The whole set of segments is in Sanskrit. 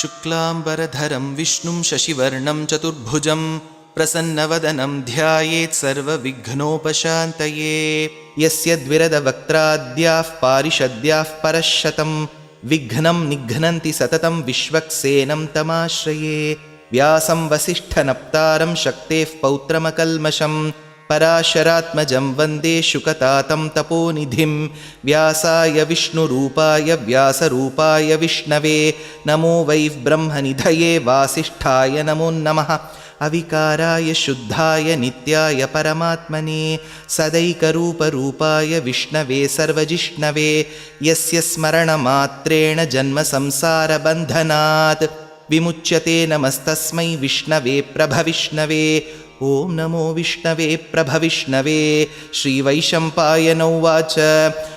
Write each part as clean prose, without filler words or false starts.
शुक्लाम्बरधरं विष्णुं शशिवर्णं चतुर्भुजं प्रसन्नवदनं ध्यायेत् सर्वविघ्नोपशान्तये। यस्य द्विरदवक्त्राद्याः पारिषद्याः परश्शतं विघ्नं निघ्नन्ति सततं विश्वक्सेनं तमाश्रये। व्यासं वसिष्ठनप्तारं शक्तेः पौत्रमकल्मषं पराशरात्मजं वन्दे शुकतातं तपोनिधिं। व्यासाय विष्णुरूपाय व्यासरूपाय विष्णवे नमो वै ब्रह्मनिधये वासिष्ठाय नमो नमः। अविकाराय शुद्धाय नित्याय परमात्मने सदैकरूपरूपाय विष्णवे सर्वजिष्णवे यस्य स्मरणमात्रेण जन्मसंसारबन्धनात् विमुच्यते। नमस्तस्मै विष्णवे प्रभविष्णवे। ॐ नमो विष्णवे प्रभविष्णवे। श्रीवैशम्पायन उवाच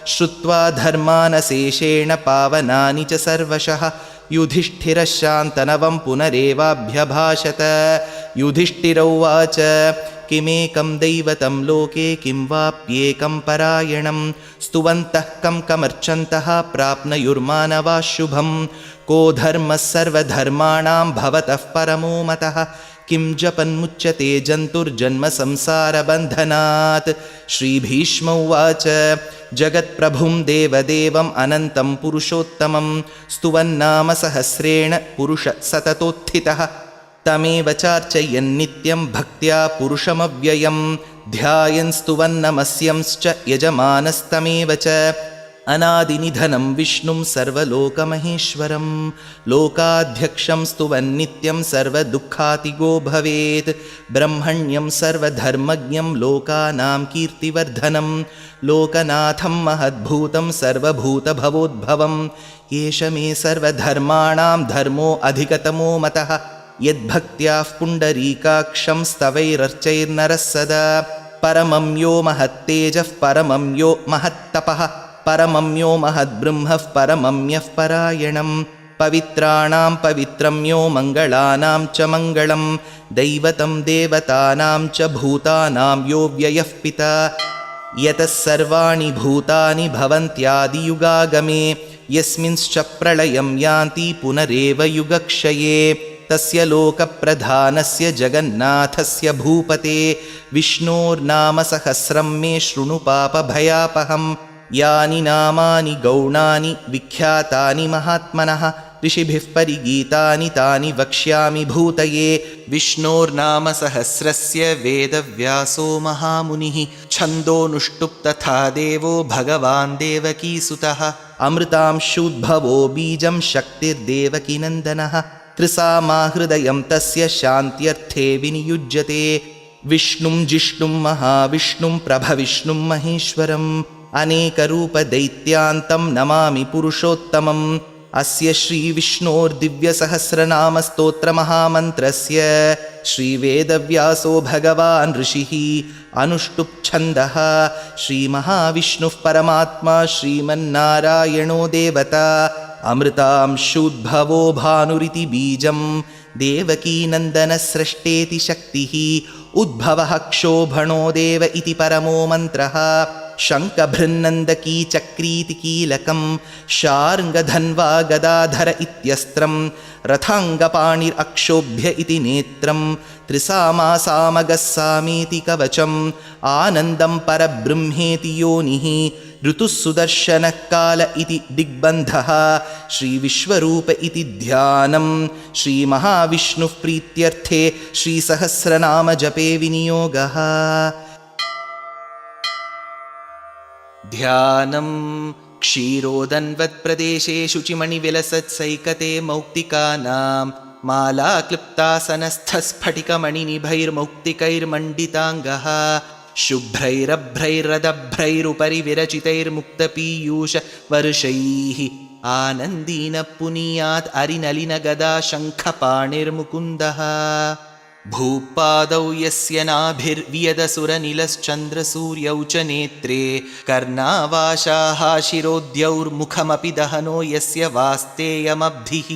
श्रुत्वा धर्मानशेषेण पावनानि च सर्वशः युधिष्ठिरः शान्तनवं पुनरेवाभ्यभाषत। युधिष्ठिर उवाच किमेकं दैवतं लोके किं वाप्येकं परायणं स्तुवन्तः कमर्चन्तः प्राप्नुयुर्मानवाः शुभं। को धर्मः सर्वधर्माणां भवतः परमो मतः किं जपन्मुच्यते जन्तुर्जन्मसंसारबन्धनात्। श्रीभीष्म उवाच जगत्प्रभुं देवदेवम् अनन्तं पुरुषोत्तमं स्तुवन्नाम सहस्रेण पुरुषः सततोत्थितः। तमेव चार्चयन्नित्यं भक्त्या पुरुषमव्ययं ध्यायन् स्तुवन्नमस्यंश्च यजमानस्तमेव च। अनादिनिधनं विष्णुं सर्वलोकमहेश्वरं लोकाध्यक्षं स्तुवन्नित्यं सर्वदुःखातिगो भवेत्। ब्रह्मण्यं सर्वधर्मज्ञं लोकानां कीर्तिवर्धनं लोकनाथं महद्भूतं सर्वभूतभवोद्भवं। एष मे सर्वधर्माणां धर्मो अधिकतमो मतः यद्भक्त्याः पुण्डरीकाक्षं स्तवैरर्चैर्नरः सदा। परमं यो महत्तेजः परमं यो महत्तपः परमं यो महद्ब्रह्मः परमं यः परायणं। पवित्राणां पवित्रं यो मङ्गलानां च मङ्गलं दैवतं देवतानां च भूतानां यो व्ययः पिता। यतः सर्वाणि भूतानि भवन्त्यादियुगागमे यस्मिंश्च प्रलयं यान्ति पुनरेव युगक्षये। तस्य लोकप्रधानस्य जगन्नाथस्य भूपते विष्णोर्नाम सहस्रं मे शृणु पापभयापहं। यानि नामानि गौणानि विख्यातानि महात्मनः ऋषिभिः परिगीतानि तानि वक्ष्यामि भूतये। विष्णोर्नाम सहस्रस्य वेदव्यासो महामुनिः छन्दोनुष्टुप् तथा देवो भगवान् देवकीसुतः। अमृतांशूद्भवो बीजं शक्तिर्देवकीनन्दनः त्रिसामाहृदयं तस्य शान्त्यर्थे विनियुज्यते। विष्णुं जिष्णुं महाविष्णुं प्रभविष्णुं महेश्वरम् अनेकरूपदैत्यान्तं नमामि पुरुषोत्तमम्। अस्य श्रीविष्णोर्दिव्यसहस्रनामस्तोत्रमहामन्त्रस्य श्रीवेदव्यासो भगवान् ऋषिः अनुष्टुप्छन्दः। श्रीमहाविष्णुः परमात्मा श्रीमन्नारायणो देवता अमृतांशूद्भवो भानुरिति बीजं देवकीनन्दनस्रष्टेति शक्तिः उद्भवः क्षोभणो देव इति परमो मन्त्रः। शङ्खभृन्नन्दकी चक्रीति कीलकं शार्ङ्गधन्वा गदाधर इत्यस्त्रं रथाङ्गपाणिरक्षोभ्य इति नेत्रं त्रिसामासामगः सामेति कवचम् आनन्दं परब्रह्मेति योनिः ऋतुः सुदर्शनः काल इति दिग्बन्धः। श्रीविश्वरूप इति ध्यानं श्रीमहाविष्णुः प्रीत्यर्थे श्रीसहस्रनाम जपे विनियोगः। ध्यानं क्षीरोदन्वत्प्रदेशे शुचिमणिविलसत्सैकते मौक्तिकानां मालाक्लुप्तासनस्थस्फटिकमणिनिभैर्मौक्तिकैर्मण्डिताङ्गः शुभ्रैरभ्रैरदभ्रैरुपरि विरचितैर्मुक्तपीयूषवर्षैः आनन्दीन पुनीयात् अरिनलिनगदा शङ्खपाणिर्मुकुन्दः। भूपादौ यस्य नाभिर्वियदसुरनिलश्चन्द्रसूर्यौ च नेत्रे कर्णावाशाः शिरोद्यौर्मुखमपि दहनो यस्य वास्तेयमब्धिः।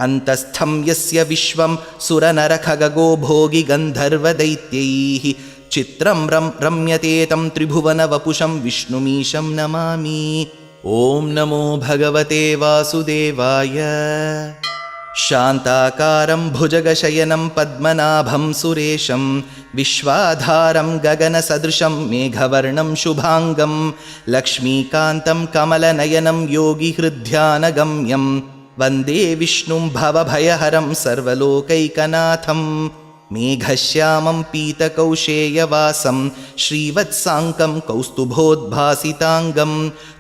अन्तस्थं यस्य विश्वं सुरनरखगो भोगि गन्धर्वदैत्यैः चित्रं रम्यते तं त्रिभुवनवपुषं विष्णुमीशं नमामि। ॐ नमो भगवते वासुदेवाय। शान्ताकारं भुजगशयनं पद्मनाभं सुरेशं विश्वाधारं गगनसदृशं मेघवर्णं शुभाङ्गं लक्ष्मीकान्तं कमलनयनं योगिहृद्ध्यानगम्यं वन्दे विष्णुं भवभयहरं सर्वलोकैकनाथं मेघश्यामं पीतकौशेयवासं श्रीवत्साङ्कं कौस्तुभोद्भासिताङ्गं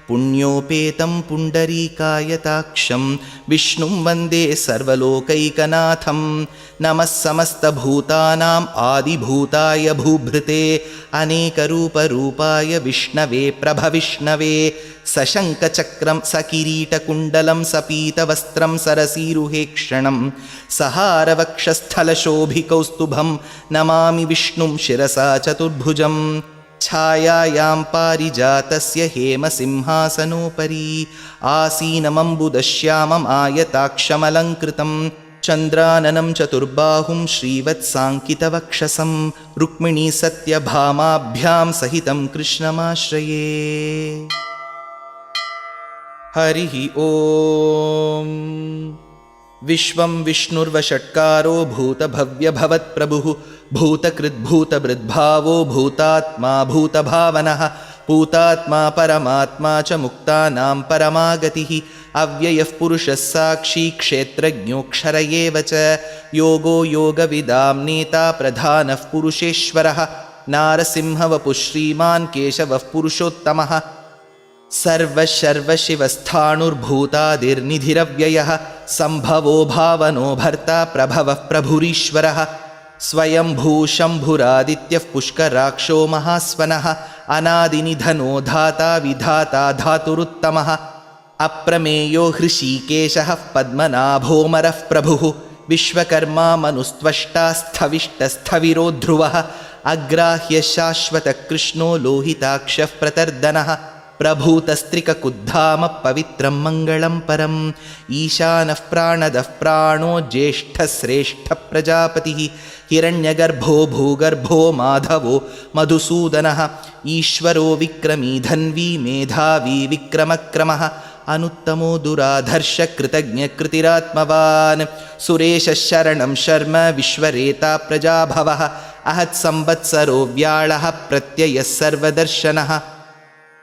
पुण्योपेतं पुण्डरीकायताक्षं विष्णुं वन्दे सर्वलोकैकनाथं नमः समस्तभूतानाम् आदिभूताय भूभृते अनेकरूपरूपाय विष्णवे प्रभविष्णवे सशङ्खचक्रं सकिरीटकुण्डलं सपीतवस्त्रं सरसीरुहेक्षणं सहारवक्षस्थलशोभिकौस्तुभं नमामि विष्णुं शिरसा चतुर्भुजं छायायां पारिजातस्य हेमसिंहासनोपरि आसीनमम्बुदश्यामम् आयताक्षमलङ्कृतं चन्द्राननं चतुर्बाहुं श्रीवत्साङ्कितवक्षसं रुक्मिणी सत्यभामाभ्यां सहितं कृष्णमाश्रये। हरिः ॐ। विश्वं विष्णुर्वषट्कारो भूतभव्यभवत्प्रभुः भूतकृद्भूतभृद्भावो भूतात्मा भूतभावनः भूतात्मा परमात्मा च मुक्तानां परमागतिः अव्ययः पुरुषः साक्षी क्षेत्रज्ञोऽक्षर एव च योगो योगविदां नेता प्रधानः पुरुषेश्वरः नारसिंहवपुः श्रीमान् केशवः पुरुषोत्तमः सर्वशर्वशिवस्थाणुर्भूतादिर्निधिरव्ययः सम्भवो भावनो भर्ता प्रभवः प्रभुरीश्वरः स्वयंभूशम्भुरादित्यः पुष्कराक्षो महास्वनः अनादिनिधनो धाता विधाता धातुरुत्तमः अप्रमेयो हृषीकेशः पद्मनाभोमरः प्रभुः विश्वकर्मा मनुस्त्वष्टा स्थविष्टस्थविरो ध्रुवः अग्राह्य शाश्वतकृष्णो लोहिताक्षः प्रतर्दनः प्रभूतस्त्रिककुद्धाम पवित्रं मङ्गलं परम् ईशानः प्राणदः प्राणो ज्येष्ठश्रेष्ठः प्रजापतिः हिरण्यगर्भो भूगर्भो माधवो मधुसूदनः ईश्वरो विक्रमी धन्वी मेधावी विक्रमक्रमः अनुत्तमो दुराधर्षकृतज्ञकृतिरात्मवान् सुरेशः शरणं शर्म विश्वरेता प्रजाभवः अहत्संवत्सरो व्याळः प्रत्ययः सर्वदर्शनः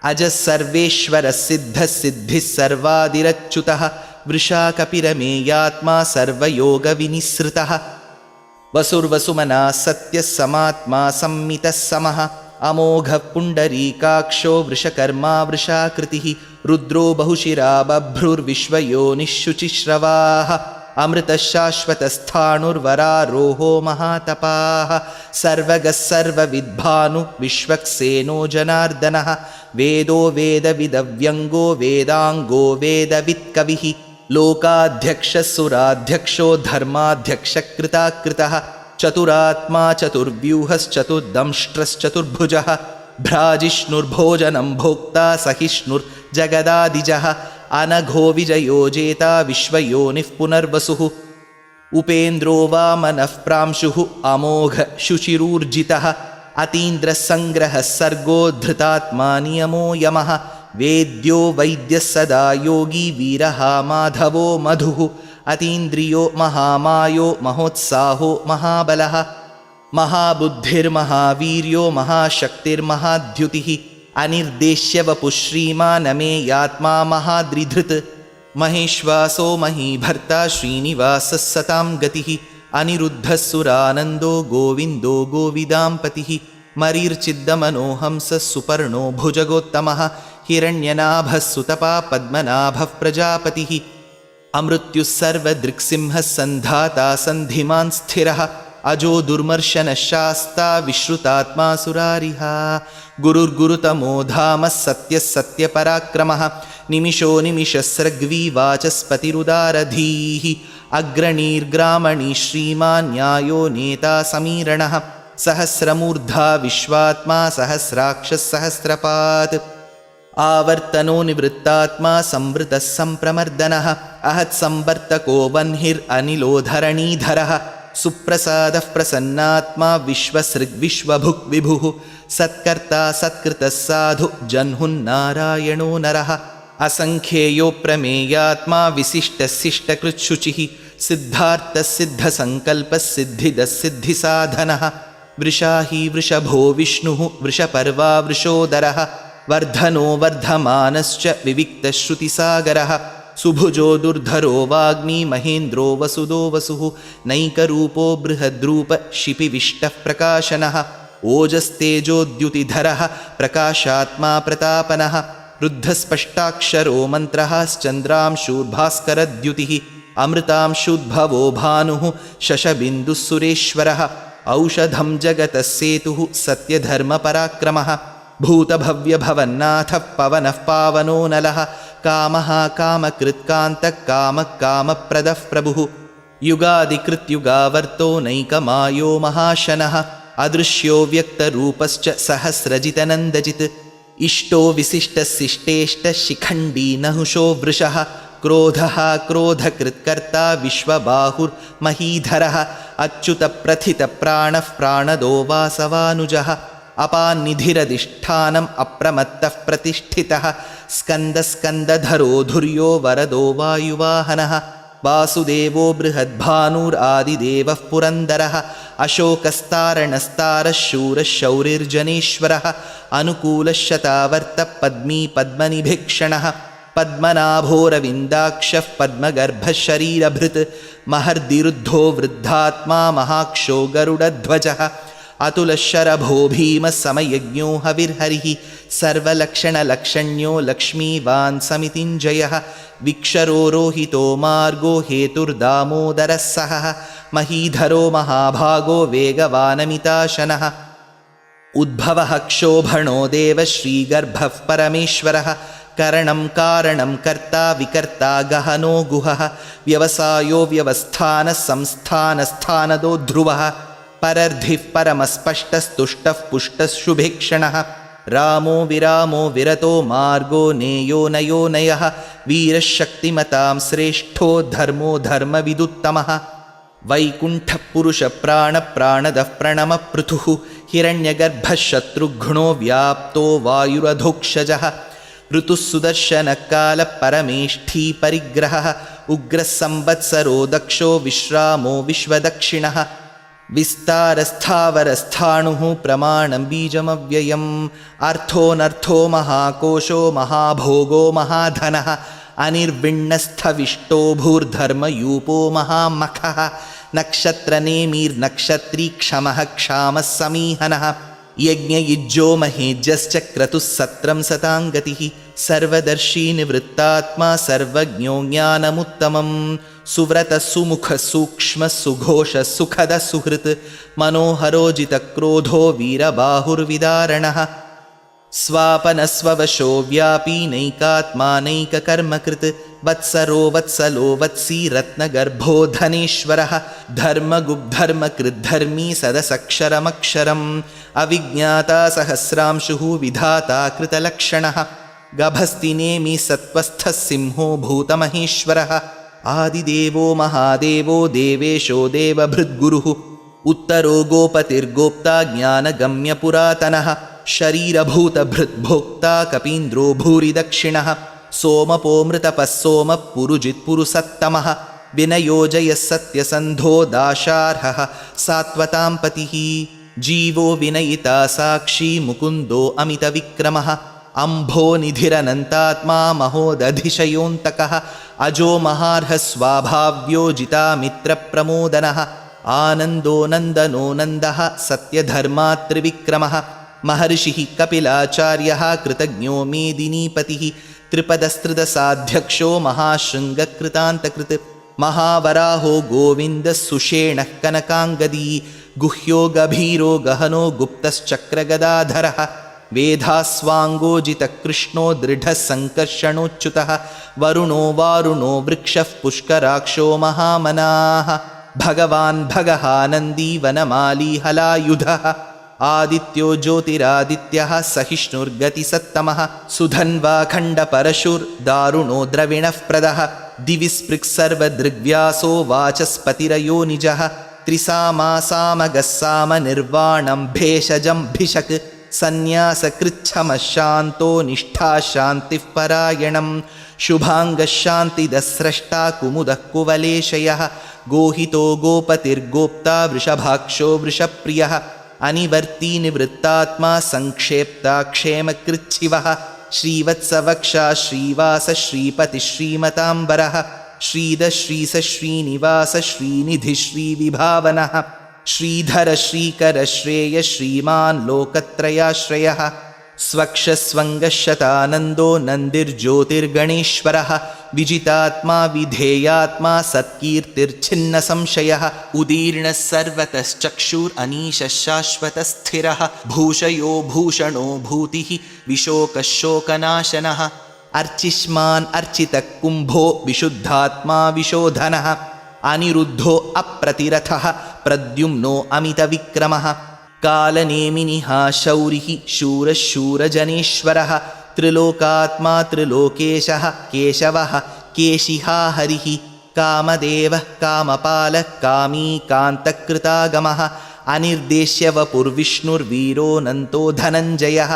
अजः सर्वेश्वरः सिद्धः सिद्धिः सर्वादिरच्युतः वृषाकपिरमेयात्मा सर्वयोगविनिसृतः वसुर्वसुमनः सत्यः समात्मा संमितः समः अमोघः पुण्डरीकाक्षो वृषकर्मा वृषाकृतिः रुद्रो बहुशिरा बभ्रुर्विश्वयोनिः शुचिश्रवाः अमृतः शाश्वतस्थाणुर्वरारोहो महातपाः सर्वगः सर्वविद्भानु विश्वक्सेनो जनार्दनः वेदो वेदविदव्यङ्गो वेदाङ्गो वेदवित्कविः लोकाध्यक्षः सुराध्यक्षो धर्माध्यक्षकृताकृतः चतुरात्मा चतुर्व्यूहश्चतुर्दंष्ट्रश्चतुर्भुजः भ्राजिष्णुर्भोजनं भोक्ता सहिष्णुर्जगदादिजः अनघो विजयो जेता विश्वयोनिः पुनर्वसुः उपेन्द्रो वामनः प्रांशुः अमोघ शुचिरूर्जितः अतीन्द्रसङ्ग्रहः सर्गो धृतात्मा नियमो यमः वेद्यो वैद्यः सदा योगी वीरः माधवो मधुः अतीन्द्रियो महामायो महोत्साहो महाबलः महाबुद्धिर्महावीर्यो महाशक्तिर्महाद्युतिः अनिर्देश्यवपुः श्रीमानमेयात्मा महाद्रिधृत् महेश्वासो महीभर्ता श्रीनिवासः सतां गतिः अनिरुद्धः सुरानन्दो गोविन्दो गोविदाम्पतिः मरीर्चिद्दमनोहंसः सुपर्णो भुजगोत्तमः हिरण्यनाभः सुतपा पद्मनाभः प्रजापतिः अमृत्युः सर्वदृक्सिंहः सन्धाता सन्धिमान् स्थिरः अजो दुर्मर्शनः शास्ता विश्रुतात्मा सुरारिः गुरुर्गुरुतमो धामः सत्यः सत्यपराक्रमः निमिषो निमिषस्रग्वी वाचस्पतिरुदारधीः अग्रणीर्ग्रामणी श्रीमान् न्यायो नेता समीरणः सहस्रमूर्धा विश्वात्मा सहस्राक्षः सहस्रपात् आवर्तनो निवृत्तात्मा संवृतः सम्प्रमर्दनः अहत्संवर्तको वह्निरनिलोधरणीधरः सुप्रसादः प्रसन्नात्मा विश्वसृग्विश्वभुक् विभुः सत्कर्ता सत्कृतः साधु जह्नुन्नारायणो नरः असङ्ख्येयो प्रमेयात्मा विशिष्टशिष्टकृच्छुचिः सिद्धार्थसिद्धसङ्कल्पसिद्धिदसिद्धिसाधनः वृषाही वृषभो विष्णुः वृषपर्वा वृषोदरः वर्धनो वर्धमानश्च विविक्तश्रुतिसागरः सुभुजो दुर्धरो वाग्मी महेन्द्रो वसुदो वसुः नैकरूपो बृहद्रूप शिपिविष्टः प्रकाशनः ओजस्तेजोद्युतिधरः प्रकाशात्मा प्रतापनः रुद्धस्पष्टाक्षरो मन्त्रः श्चन्द्रांशूर्भास्करद्युतिः अमृतांशुद्भवो भानुः शशबिन्दुः सुरेश्वरः औषधं जगतः सेतुः सत्यधर्मपराक्रमः भूतभव्यभवन्नाथः पवनः पावनो नलः कामः कामकृत्कान्तः कामः कामप्रदः प्रभुः युगादिकृत्युगावर्तो नैकमायो महाशनः अदृश्यो व्यक्तरूपश्च सहस्रजितनन्दजित् इष्टो विशिष्टशिष्टेष्टशिखण्डी नहुषो वृषः क्रोधः क्रोधकृत्कर्ता विश्वबाहुर्महीधरः अच्युतप्रथितप्राणः प्राणदो वासवानुजः अपान्निधिरधिष्ठानम् अप्रमत्तः प्रतिष्ठितः स्कन्दस्कन्दधरो धुर्यो वरदो वायुवाहनः वासुदेवो बृहद्भानुरादिदेवः पुरन्दरः अशोकस्तारणस्तारः शूरः शौरिर्जनेश्वरः अनुकूलः शतावर्तः पद्मी पद्मनिभीक्षणः पद्मनाभोरविन्दाक्षः पद्मगर्भः शरीरभृत् महर्दिरुद्धो वृद्धात्मा महाक्षो गरुडध्वजः अतुलशरभो भीमः समयज्ञो हविर्हरिः सर्वलक्षणलक्षण्यो लक्ष्मीवान् समितिञ्जयः विक्षरो रोहितो मार्गो हेतुर्दामोदरः सहः महीधरो महाभागो वेगवानमिताशनः उद्भवः क्षोभणो देवः श्रीगर्भः परमेश्वरः करणं कारणं कर्ता विकर्ता गहनो गुहः व्यवसायो व्यवस्थानः संस्थानस्थानदो ध्रुवः परर्धिः परमस्पष्टस्तुष्टः पुष्टः शुभेक्षणः रामो विरामो विरतो मार्गो नेयो नयो नयः वीरः शक्तिमतां श्रेष्ठो धर्मो धर्मविदुत्तमः वैकुण्ठः पुरुषप्राणप्राणदः प्रणमपृथुः हिरण्यगर्भः शत्रुघ्नो व्याप्तो वायुरधोक्षजः ऋतुः सुदर्शनकालः परमेष्ठी परिग्रहः उग्रः संवत्सरो दक्षो विश्रामो विश्वदक्षिणः विस्तारस्थावरस्थाणुः प्रमाणं बीजमव्ययम् अर्थोऽनर्थो महाकोशो महाभोगो महाधनः अनिर्विण्णस्थविष्टो भूर्धर्मयूपो महामखः नक्षत्रनेमिर्नक्षत्री क्षमः क्षामः समीहनः यज्ञयुज्यो महेज्यश्च क्रतुः सत्रं सताङ्गतिः सर्वदर्शी निवृत्तात्मा सर्वज्ञो ज्ञानमुत्तमं सुव्रतः सुमुखः सूक्ष्मः सुघोषः सुखदः सुहृत् मनोहरो जितक्रोधो वीरबाहुर्विदारणः स्वापनस्ववशो व्यापी नैकात्मानैककर्मकृत् वत्सरो वत्सलो वत्सी रत्नगर्भो धनेश्वरः धर्मगुब्धर्मकृद्धर्मी सदसक्षरमक्षरम् अविज्ञाता सहस्रांशुः विधाता कृतलक्षणः गभस्तिनेमि सत्त्वस्थः सिंहो भूतमहेश्वरः आदिदेवो महादेवो देवेशो देवभृद्गुरुः उत्तरो गोपतिर्गोप्ता ज्ञानगम्यपुरातनः शरीरभूतभृद्भोक्ता कपीन्द्रो भूरिदक्षिणः सोमपोमृतपः सोमः पुरुजित्पुरुसत्तमः विनयोजयः सत्यसन्धो दाशार्हः सात्वतां पतिः जीवो विनयिता साक्षी मुकुन्दो अमितविक्रमः अम्भो निधिरनन्तात्मा महोदधिशयोऽन्तकः अजो महार्हः स्वाभाव्यो जितामित्रप्रमोदनः आनन्दो नन्दनो नन्दः सत्यधर्मात्रिविक्रमः महर्षिः कपिलाचार्यः कृतज्ञो मेदिनीपतिः त्रिपदस्त्रिदशाध्यक्षो महाशृङ्गकृतान्तकृत् महावराहो गोविन्दः सुषेणः कनकाङ्गदी गुह्यो गभीरो गहनो गुप्तश्चक्रगदाधरः वेधास्वाङ्गोजितकृष्णो दृढः सङ्कर्षणोच्युतः वरुणो वारुणो वृक्षः पुष्कराक्षो महामनाः भगवान् भगहानन्दी वनमाली हलायुधः आदित्यो ज्योतिरादित्यः सहिष्णुर्गतिसत्तमः सुधन्वाखण्डपरशुर्दारुणो द्रविणः प्रदः दिवि स्पृक्सर्वदृग्व्यासो वाचस्पतिरयो निजः त्रिसामासामगस्सामनिर्वाणं भेषजं भिषक् सन्न्यासकृच्छमः शान्तो निष्ठा शान्तिः परायणं शुभाङ्गशान्तिदस्रष्टा कुमुदः कुवलेशयः गोहितो गोपतिर्गोप्ता वृषभाक्षो वृषप्रियः अनिवर्ती निवृत्तात्मा संक्षेप्ता क्षेमकृच्छिवः श्रीवत्सवक्षा श्रीवास श्रीपतिः श्रीमताम्बरः श्रीधर श्रीस श्रीनिवास श्रीनिधि श्रीविभावनः श्रीधर श्रीकर श्रेय श्रीमान् लोकत्रयाश्रयः स्वक्षस्वङ्गशतानन्दो नन्दिर्ज्योतिर्गणेश्वरः विजितात्मा विधेयात्मा सत्कीर्तिर्छिन्नसंशयः उदीर्णः सर्वतश्चक्षुरनीशः शाश्वतस्थिरः भूषयो भूषणो भूतिः विशोकशोकनाशनः अर्चिष्मान् अर्चितः कुम्भो विशुद्धात्मा विशोधनः अनिरुद्धो अप्रतिरथः प्रद्युम्नो अमितविक्रमः कालनेमिनिः शौरिः शूरः शूरजनेश्वरः त्रिलोकात्मा त्रिलोकेशः केशवः केशिहा हरिः कामदेवः कामपालः कामी कान्तकृतागमः अनिर्देश्य वपुर्विष्णुर्वीरोऽनन्तो धनञ्जयः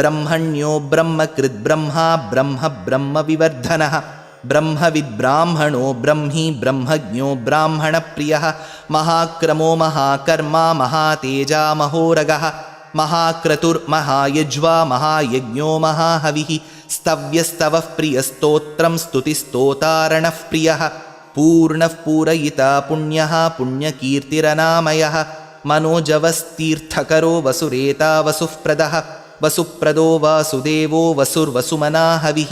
ब्रह्मण्यो ब्रह्मकृद्ब्रह्मा ब्रह्म ब्रह्मविवर्धनः ब्रह्मविद्ब्राह्मणो ब्रह्मी ब्रह्मज्ञो ब्राह्मणप्रियः महाक्रमो महाकर्मा महातेजा महोरगः महाक्रतुर्महायज्वा महायज्ञो महाहविः स्तव्यस्तवः प्रियस्तोत्रं स्तुतिस्तोतारणः प्रियः पूर्णः पूरयिता पुण्यः पुण्यकीर्तिरनामयः मनोजवस्तीर्थकरो वसुरेता वसुःप्रदः वसुप्रदो वासुदेवो वसुर्वसुमना हविः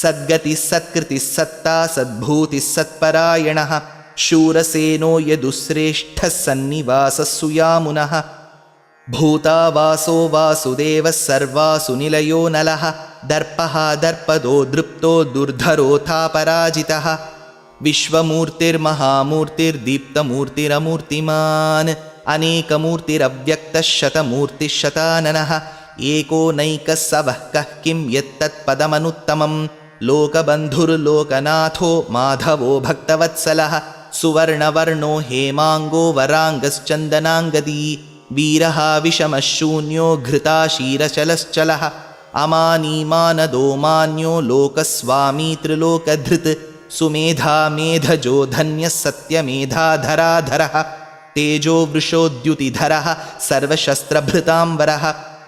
सद्गतिः सत्कृतिः सत्ता सद्भूतिः सत्परायणः शूरसेनो यदुश्रेष्ठः सन्निवासः सुयामुनः भूतावासो वासुदेवः सर्वासु निलयो नलः दर्पः दर्पदो दृप्तो दुर्धरोऽथापराजितः विश्वमूर्तिर्महामूर्तिर्दीप्तमूर्तिरमूर्तिमान् अनेकमूर्तिरव्यक्तः शतमूर्तिः शताननः एको नैकः स वः कः किं यत्तत्पदमनुत्तमं लोकबन्धुर्लोकनाथो माधवो भक्तवत्सलः सुवर्णवर्णो हेमाङ्गो वराङ्गश्चन्दनाङ्गदी वीरः विषमः शून्यो घृताशीरचलश्चलः अमानीमानदो मान्यो लोकस्वामी त्रिलोकधृत् सुमेधा मेधजो धन्यः सत्यमेधाधराधरः तेजो वृषोद्युतिधरः सर्वशस्त्रभृताम्बरः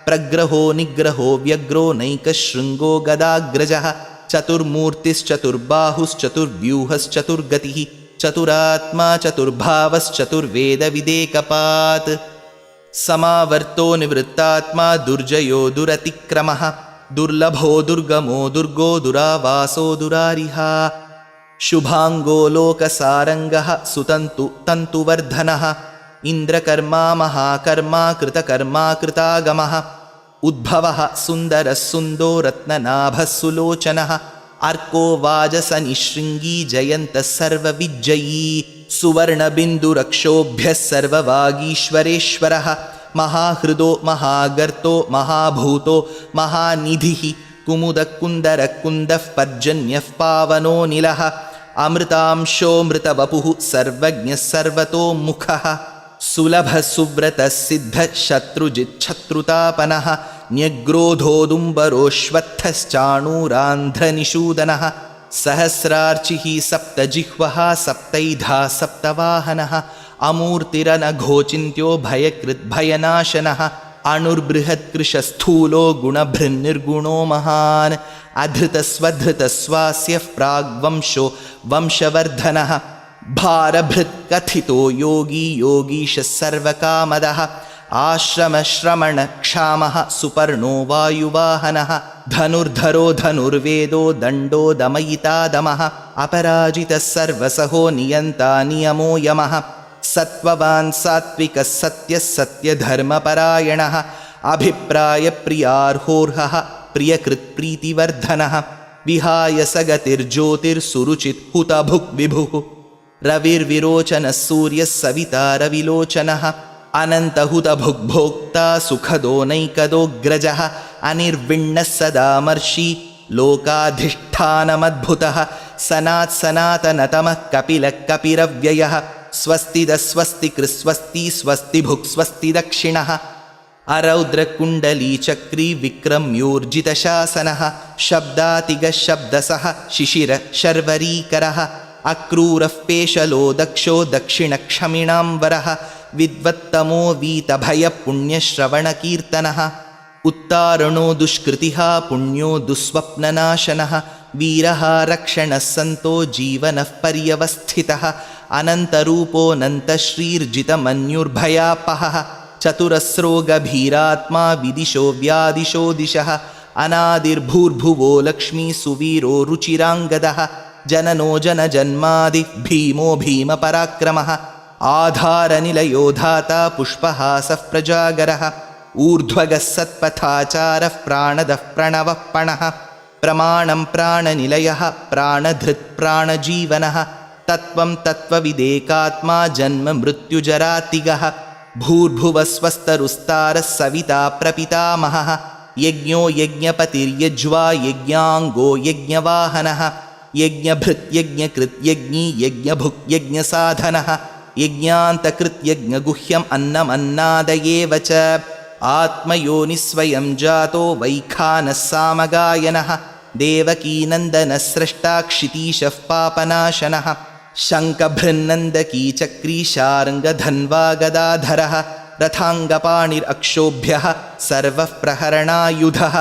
प्रग्रहो निग्रहो व्यग्रो नैकशृङ्गो गदाग्रजः चतुर्मूर्तिश्चतुर्बाहुश्चतुर्व्यूहश्चतुर्गतिः चतुरात्मा चतुर्भावश्चतुर्वेदविदेकपात् समावर्तो निवृत्तात्मा दुर्जयो दुरतिक्रमः दुर्लभो दुर्गमो दुर्गो दुरावासो दुरारिहा शुभाङ्गो लोकसारङ्गः सुतन्तु तन्तुवर्धनः इन्द्रकर्मा महाकर्मा कृतकर्मा कृतागमः उद्भवः सुन्दरः सुन्दो रत्ननाभः सुलोचनः अर्को वाजसनिशृङ्गी जयन्तः सर्वविज्जयी सुवर्णबिन्दुरक्षोभ्यः सर्ववागीश्वरेश्वरः महाहृदो महागर्तो महाभूतो महानिधिः कुमुदकुन्दरकुन्दः पर्जन्यः पावनो निलः अमृतांशो मृतवपुः सर्वज्ञः सर्वतोमुखः सुलभः सुव्रतः सिद्धः शत्रुजिच्छत्रुतापनः न्यग्रोधोदुम्बरोऽश्वत्थश्चाणूरान्ध्रनिषूदनः सहस्रार्चिः सप्तजिह्वः सप्तैधा सप्तवाहनः अमूर्तिरनघोचिन्त्यो भयकृद्भयनाशनः अणुर्बृहत्कृशस्थूलो गुणभृन्निर्गुणो महान् अधृतस्वधृतस्वास्यः प्राग्वंशो वंशवर्धनः भारभृत्कथितो योगी योगीशः सर्वकामदः आश्रमश्रमणक्षामः सुपर्णो वायुवाहनः धनुर्धरो धनुर्वेदो दण्डो दमयितादमः अपराजितः सर्वसहो नियन्ता नियमो यमः सत्त्ववान् सात्विकः सत्यः सत्यधर्मपरायणः अभिप्रायप्रियार्होर्हः प्रियकृत्प्रीतिवर्धनः विहाय सगतिर्ज्योतिर्सुरुचित् हुतभुक् विभुः रविर्विरोचनः सूर्यः सविता रविलोचनः अनन्तहुतभुग्भोक्ता सुखदो नैकदोऽग्रजः अनिर्विण्णः सदामर्षि लोकाधिष्ठानमद्भुतः सनात्सनातनतमः कपिलः कपिरव्ययः स्वस्तिदस्वस्तिकृस्वस्ति स्वस्तिभुक् स्वस्ति दक्षिणः अरौद्रकुण्डलीचक्री विक्रम्योर्जितशासनः शब्दातिगशब्दसः शिशिरशर्वरीकरः अक्रूरः पेशलो दक्षो दक्षिणक्षमिणाम्बरः विद्वत्तमो वीतभयपुण्यश्रवणकीर्तनः उत्तारणो दुष्कृतिः पुण्यो दुःस्वप्ननाशनः वीरः रक्षणः सन्तो जीवनः पर्यवस्थितः अनन्तरूपोऽनन्तश्रीर्जितमन्युर्भयापहः चतुरस्रो गभीरात्मा विदिशो व्यादिशो दिशः अनादिर्भूर्भुवो लक्ष्मी सुवीरो रुचिराङ्गदः जननो जनजन्मादि भीमो भीमपराक्रमः आधारनिलयो धाता पुष्पहासः प्रजागरः ऊर्ध्वगः सत्पथाचारः प्राणदः प्रणवः पणः प्रमाणं प्राणनिलयः प्राणधृत् प्राणजीवनः तत्त्वं तत्त्वविदेकात्मा जन्म मृत्युजरातिगः भूर्भुवस्वस्तरुस्तारः सविता प्रपितामहः यज्ञो यज्ञपतिर्यज्वा यज्ञाङ्गो यज्ञवाहनः यज्ञभृत् यज्ञकृत् यज्ञी यज्ञभुक् यज्ञसाधनः यज्ञान्तकृत् यज्ञगुह्यम् अन्नमन्नादयेव च आत्मयोनिस्वयं जातो वैखानः सामगायनः देवकीनन्दनः स्रष्टा क्षितीशः पापनाशनः शङ्खभृन्नन्दकी चक्री शार्ङ्गधन्वा गदाधरः रथाङ्गपाणिरक्षोभ्यः सर्वः प्रहरणायुधः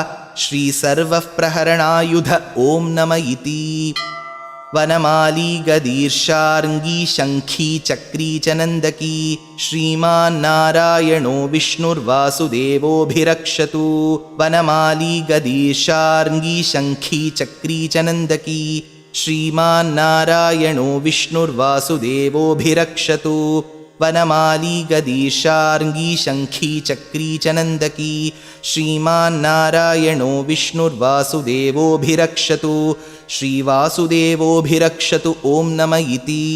श्रीसर्वः प्रहरणायुध ॐ नम इति। वनमाली गदीर्षार्ङ्गी शङ्खी चक्री च नन्दकी श्रीमान्नारायणो विष्णुर्वासुदेवोऽभिरक्षतु वनमाली गदीर्षार्ङ्गी शङ्खी चक्री च नन्दकी श्रीमान्नारायणो विष्णुर्वासुदेवोऽभिरक्षतु वनमाली गदीर्षार्ङ्गी शङ्खी चक्री च नन्दकी श्रीमान्नारायणो विष्णुर्वासुदेवोऽभिरक्षतु श्रीवासुदेवोऽभिरक्षतु ॐ नम इति।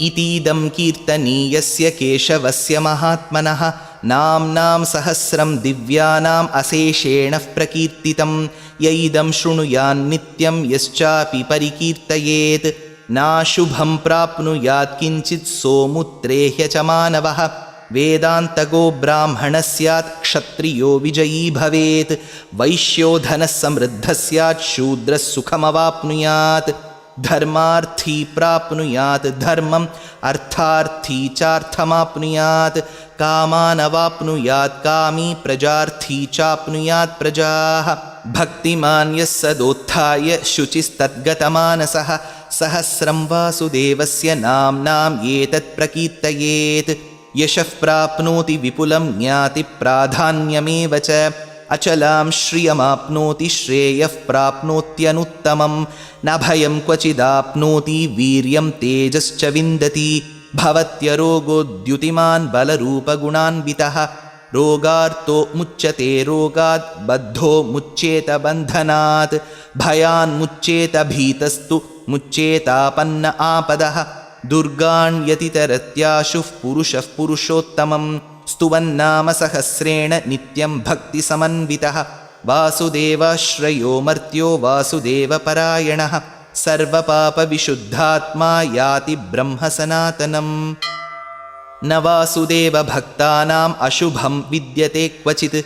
इतीदं कीर्तनीयस्य केशवस्य महात्मनः नाम्नां सहस्रं दिव्यानाम् अशेषेण प्रकीर्तितं य इदं शृणुयान्नित्यं यश्चापि परिकीर्तयेत् नाशुभं प्राप्नुयात् किञ्चित् सोमुत्रेह्य च मानवः वेदान्तगो ब्राह्मणः स्यात् क्षत्रियो विजयी भवेत् वैश्यो धनः समृद्धः स्यात् शूद्रः सुखमवाप्नुयात् धर्मार्थी प्राप्नुयात् धर्मम् अर्थार्थी चार्थमाप्नुयात् कामानवाप्नुयात् कामी प्रजार्थी चाप्नुयात् प्रजाः भक्तिमान् यः सदोत्थाय शुचिस्तद्गतमानसः सहस्रं वासुदेवस्य नाम्नाम् एतत् प्रकीर्तयेत् यशः प्राप्नोति विपुलं ज्ञाति प्राधान्यमेव च अचलां श्रियमाप्नोति श्रेयः प्राप्नोत्यनुत्तमं न भयं क्वचिदाप्नोति वीर्यं तेजश्च विन्दति भवत्यरोगोद्युतिमान् बलरूपगुणान्वितः रोगार्तो मुच्यते रोगात् बद्धो मुच्येत बन्धनात् भयान्मुच्येत भीतस्तु मुच्येतापन्न आपदः दुर्गाण्यतितरत्याशुः पुरुषः पुरुषोत्तमं स्तुवन्नाम सहस्रेण नित्यं भक्तिसमन्वितः वासुदेवाश्रयो मर्त्यो वासुदेवपरायणः सर्वपापविशुद्धात्मा याति ब्रह्म सनातनम् न वासुदेवभक्तानाम् अशुभं विद्यते क्वचित्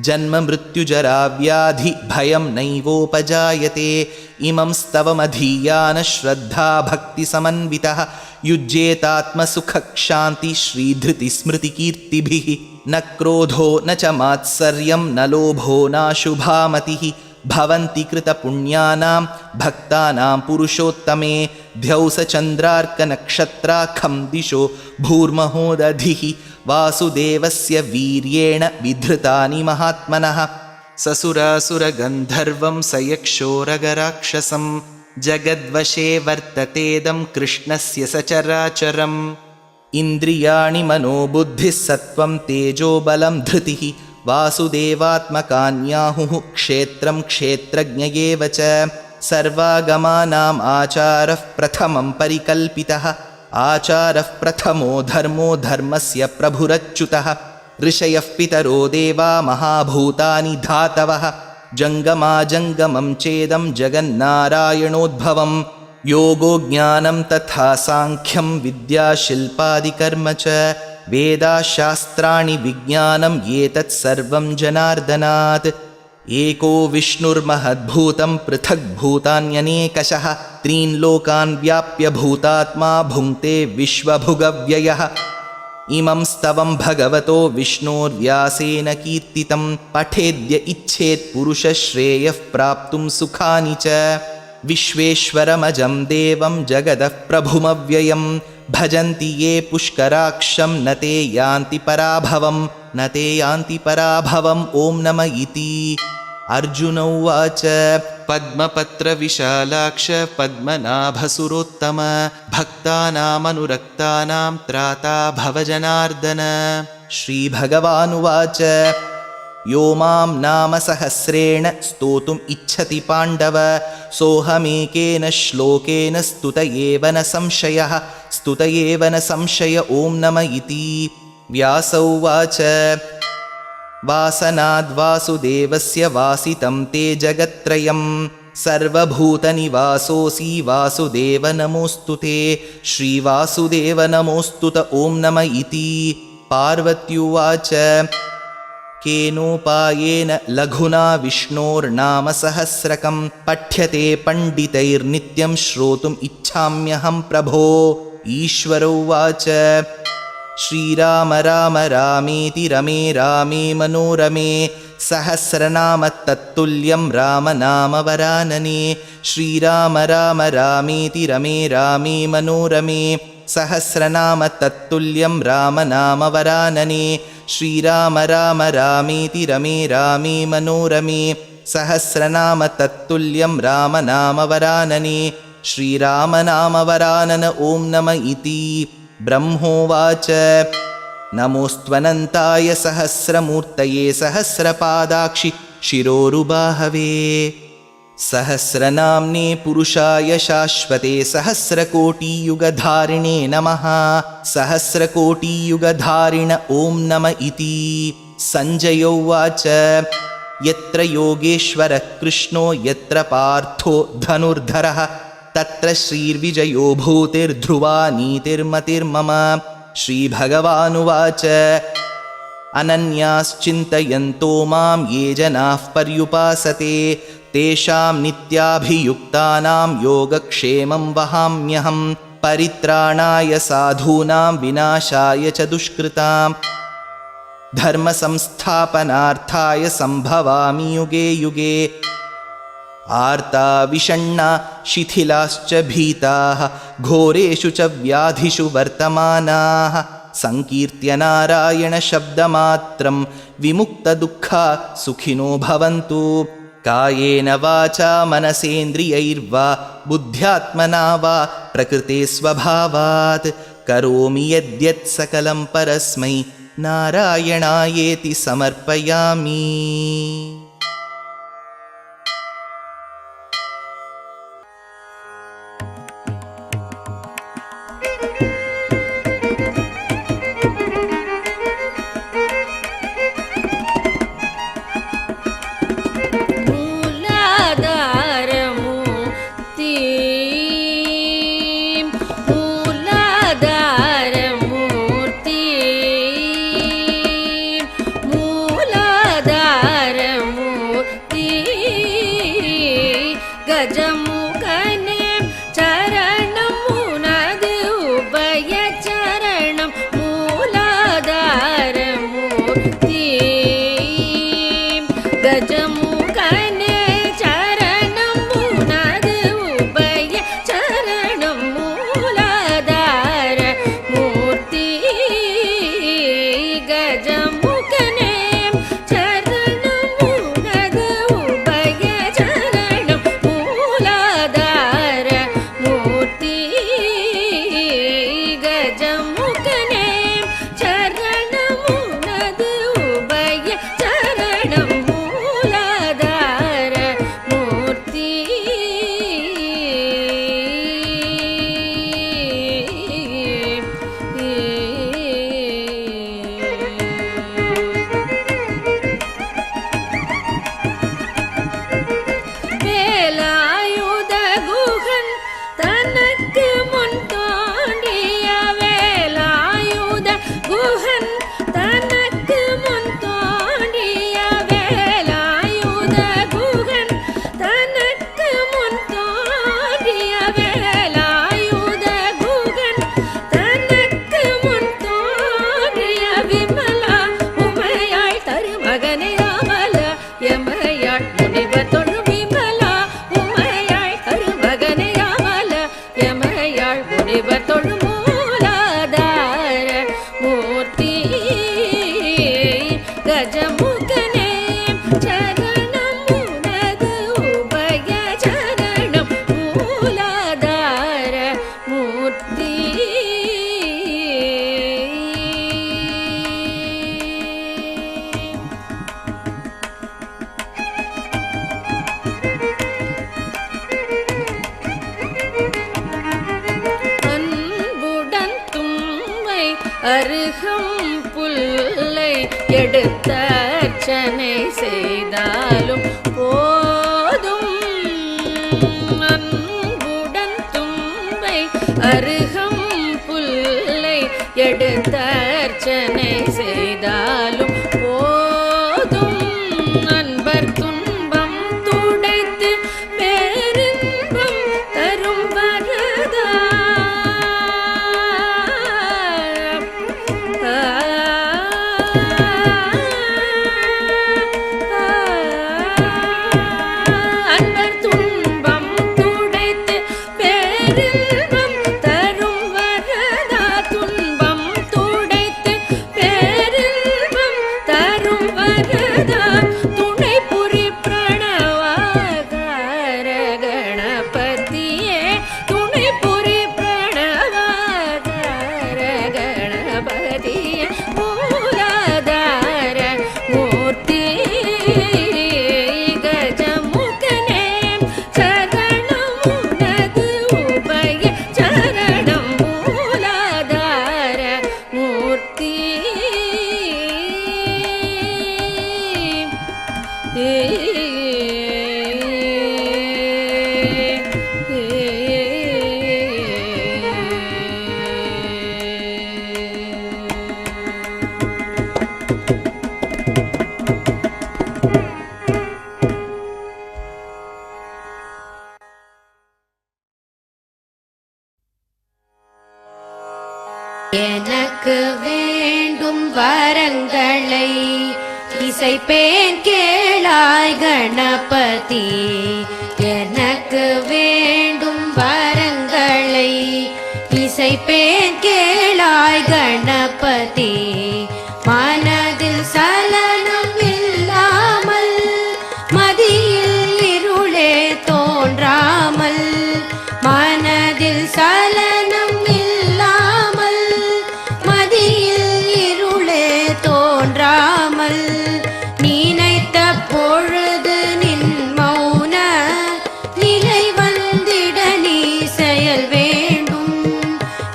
जन्म मृत्युजराव्याधि भयं नैवोपजायते इमं स्तवमधीयानः श्रद्धा भक्तिसमन्वितः युज्येतात्मसुखक्षान्ति श्रीधृतिस्मृतिकीर्तिभिः न क्रोधो न च मात्सर्यं न लोभो नाशुभामतिः भवन्ति कृतपुण्यानां भक्तानां पुरुषोत्तमे ध्यौसचन्द्रार्कनक्षत्राखं दिशो भूर्महोदधिः वासुदेवस्य वीर्येण विधृतानि महात्मनः ससुरासुरगन्धर्वं सयक्षोरगराक्षसं जगद्वशे वर्ततेदं कृष्णस्य सचराचरम् इन्द्रियाणि मनोबुद्धिः सत्त्वं तेजोबलं धृतिः वासुदेवात्मकान्याहुः क्षेत्रं क्षेत्रज्ञ एव च सर्वागमानाम् आचारः प्रथमं परिकल्पितः आचारः प्रथमो धर्मो धर्मस्य प्रभुरच्युतः ऋषयः पितरो देवा महाभूतानि धातवः जङ्गमाजङ्गमं चेदं जगन्नारायणोद्भवं योगो ज्ञानं तथा साङ्ख्यं विद्या शिल्पादिकर्म च वेदाशास्त्राणि विज्ञानं एतत् सर्वं जनार्दनात्। एको विष्णुर्महद्भूतं पृथग्भूतान्यनेकशः त्रीन् लोकान् व्याप्य भूतात्मा भुङ्क्ते विश्वभुगव्ययः। इमं स्तवं भगवतो विष्णोर्व्यासेन कीर्तितं पठेद्य इच्छेत् पुरुषश्रेयः प्राप्तुं सुखानि च। विश्वेश्वरमजं देवं जगदः प्रभुमव्ययं भजन्ति ये पुष्कराक्षं न ते यान्ति पराभवम् ॐ नम इति। अर्जुन उवाच पद्मपत्रविशालाक्ष पद्मनाभसुरोत्तम भक्तानामनुरक्तानां त्राता भव जनार्दन। श्रीभगवानुवाच यो मां नाम सहस्रेण स्तोतुम् इच्छति पाण्डव सोऽहमेकेन श्लोकेन स्तुत एव न संशय ॐ नम इति। व्यास उवाच वासनाद्वासुदेवस्य वासितं ते जगत्त्रयं सर्वभूतनिवासोऽसि वासुदेव नमोऽस्तु ते। श्रीवासुदेव नमोऽस्तुत ॐ नम इति। पार्वत्युवाच केनोपायेन लघुना विष्णोर्नाम सहस्रकं पठ्यते पण्डितैर्नित्यं श्रोतुम् इच्छाम्यहं प्रभो। ईश्वर उवाच श्रीराम राम रामेति रमे रामे मनोरमे सहस्रनाम तत्तुल्यं राम नाम वरानने। श्रीराम राम रामेति रमे रामे मनोरमे सहस्रनाम तत्तुल्यं राम नाम वरानने। श्रीराम राम रामेति रमे रामे मनोरमे सहस्रनाम तत्तुल्यं राम नाम वरानने। श्रीराम नाम वरानन ॐ नम इति। ब्रह्मोवाच नमोऽस्त्वनन्ताय सहस्रमूर्तये सहस्रपादाक्षि शिरोरुबाहवे सहस्रनाम्ने पुरुषाय शाश्वते सहस्रकोटियुगधारिणे नमः। सहस्रकोटियुगधारिण ॐ नम इति। सञ्जय उवाच यत्र योगेश्वरः कृष्णो यत्र पार्थो धनुर्धरः तत्र श्रीर्विजयो भूतिर्ध्रुवा नीतिर्मतिर्मम। श्रीभगवानुवाच अनन्याश्चिन्तयन्तो मां ये जनाः पर्युपासते तेषां नित्याभियुक्तानां योगक्षेमं वहाम्यहं परित्राणाय साधूनां विनाशाय च दुष्कृतां धर्मसंस्थापनार्थाय सम्भवामि युगे युगे। आर्ता विषण्णा शिथिलाश्च भीताः घोरेषु च व्याधिषु वर्तमानाः संकीर्त्य नारायणशब्दमात्रं विमुक्तदुःखा सुखिनो भवन्तु। कायेन वाचा मनसेन्द्रियैर्वा बुद्ध्यात्मना वा प्रकृते स्वभावात् करोमि यद्यत् सकलं परस्मै नारायणायेति समर्पयामि। मूलाधारमूर्ति அருகம் புல்லை எடுத்தர்ச்சனை செய்தாலும் போதும் அன்புடன் தும்பை அருகம் புல்லை எடுத்தர்ச்சனை செய்தாலும் போதும் அன்பர் துன்பம் துடைத்து பேரின்பம் தரும் வரதா அன்பர் துன்பம் துடைத்து பேரின்பம் தரும் வரதா துன்பம் துடைத்து பேரின்பம் தரும் வரதா துணை புரி பிரணவாகார கணபதியே துணை புரி பிரணவாகார கணபதியே மூலாதார மூர்த்தி கஜமுகனே சரணம் உனது உபய சரணம் மூலாதார மூர்த்தி எனக்கு வேண்டும் வரங்களை இசைப்பேன் கேளாய் கணபதி எனக்கு வேண்டும் வரங்களை இசைப்பேன் கேளாய் கணபதி மனதில் சலனம் இல்லாமல் மதியில் இருளே தோன்றாமல் மனதில் சலனம் இல்லாமல் மதியில் இருளே தோன்றாமல் நினைத்த பொழுது நின் மௌன நிலை வந்திட நீ செயல் வேண்டும்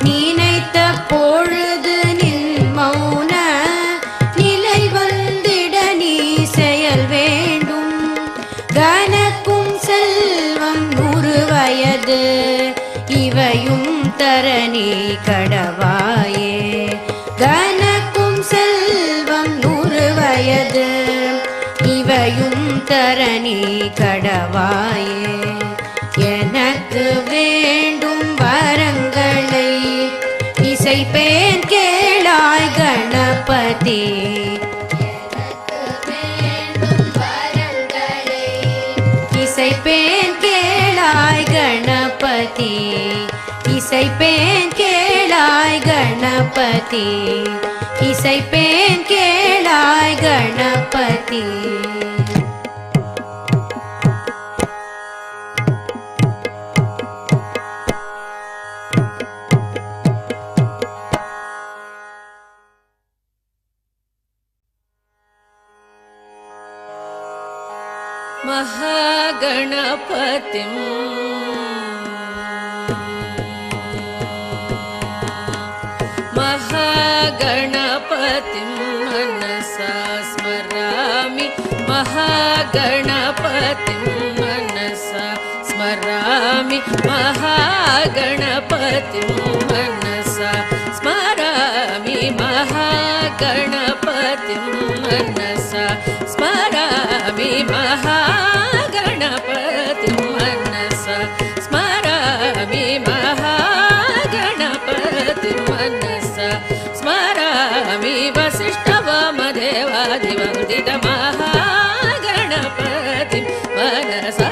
நினைத்த பொழுது நின் மௌன நிலை வந்திட நீ செயல் வேண்டும் கனக்கும் செல்வம் 100 வயது இவையும் தரணி கடவாயே கனக்கும் செல்வம் 100 வயது இவையும் தரணி கடவாயே எனக்கு வேண்டும் வரங்களை இசைப்பேன் கேளாய் கணபதி இசைப்பேன் கேளாய் கணபதி இசைப்பேன் கேளாய் கணபதி இசைப்பேன் கேளாய் கணபதி महागणपतिं महागणपतिं मनसा स्मरामि महागणपतिं मनसा स्मरामि महागणपतिं मनसा स्मरामि महागणपतिं मनसा स्मरामि महागणपतिं मनसा स्मरामि महागणपतिं मनसा स्मरामि वसिष्ठवामदेवादिवन्दित महागणपतिं मनसा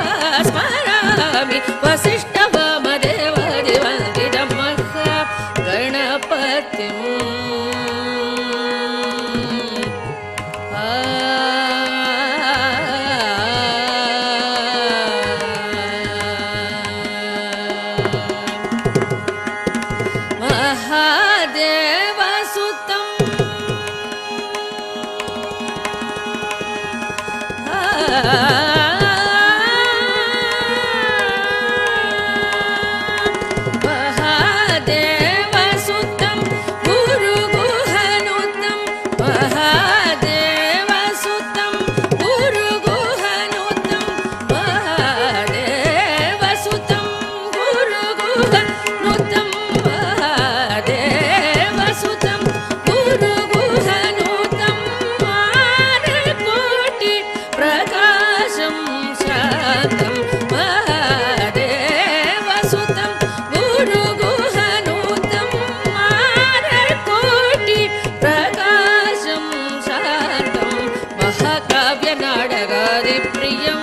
स्मरामि वसिष्ठवामदेवादिवन्दित महागणपतिं महादेवसुतं महादेवसुतं गुरुगुरुं प्रियं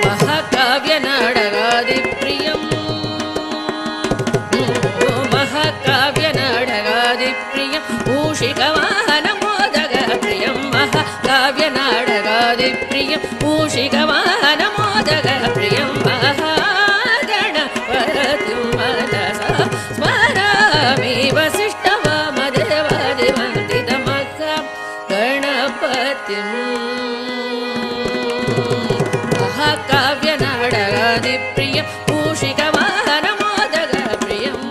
महाकाव्यनाटकादिप्रियं महाकाव्यनाटकादिप्रियं मूषिकवाहनमोदकप्रियं महाकाव्यनाटकादिप्रियं मूषिकवाहनमोदकप्रियं महागणपतिं मनसा स्मरामि वसिष्ठवामदेवादिवन्दितमहागणपतिं महाकाव्यनाटकादिप्रियं मूषिकवाहनमोदकप्रियम्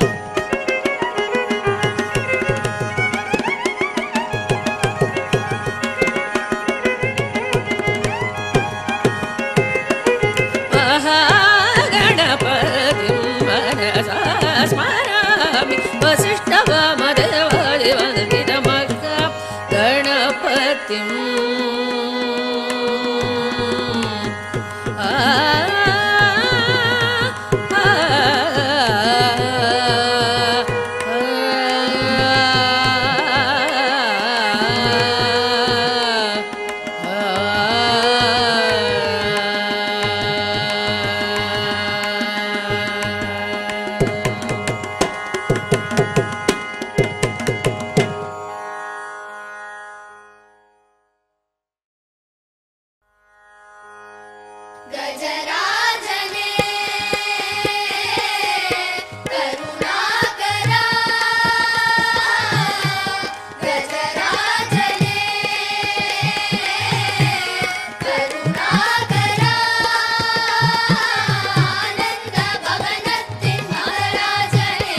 महागणपतिं मनसा स्मरामि वसिष्ठवामदेवादिवन्दितमहागणपतिं गजराजने करुणाकरा गजराजने करुणाकरा आनंद भवनत्तिन महाराजने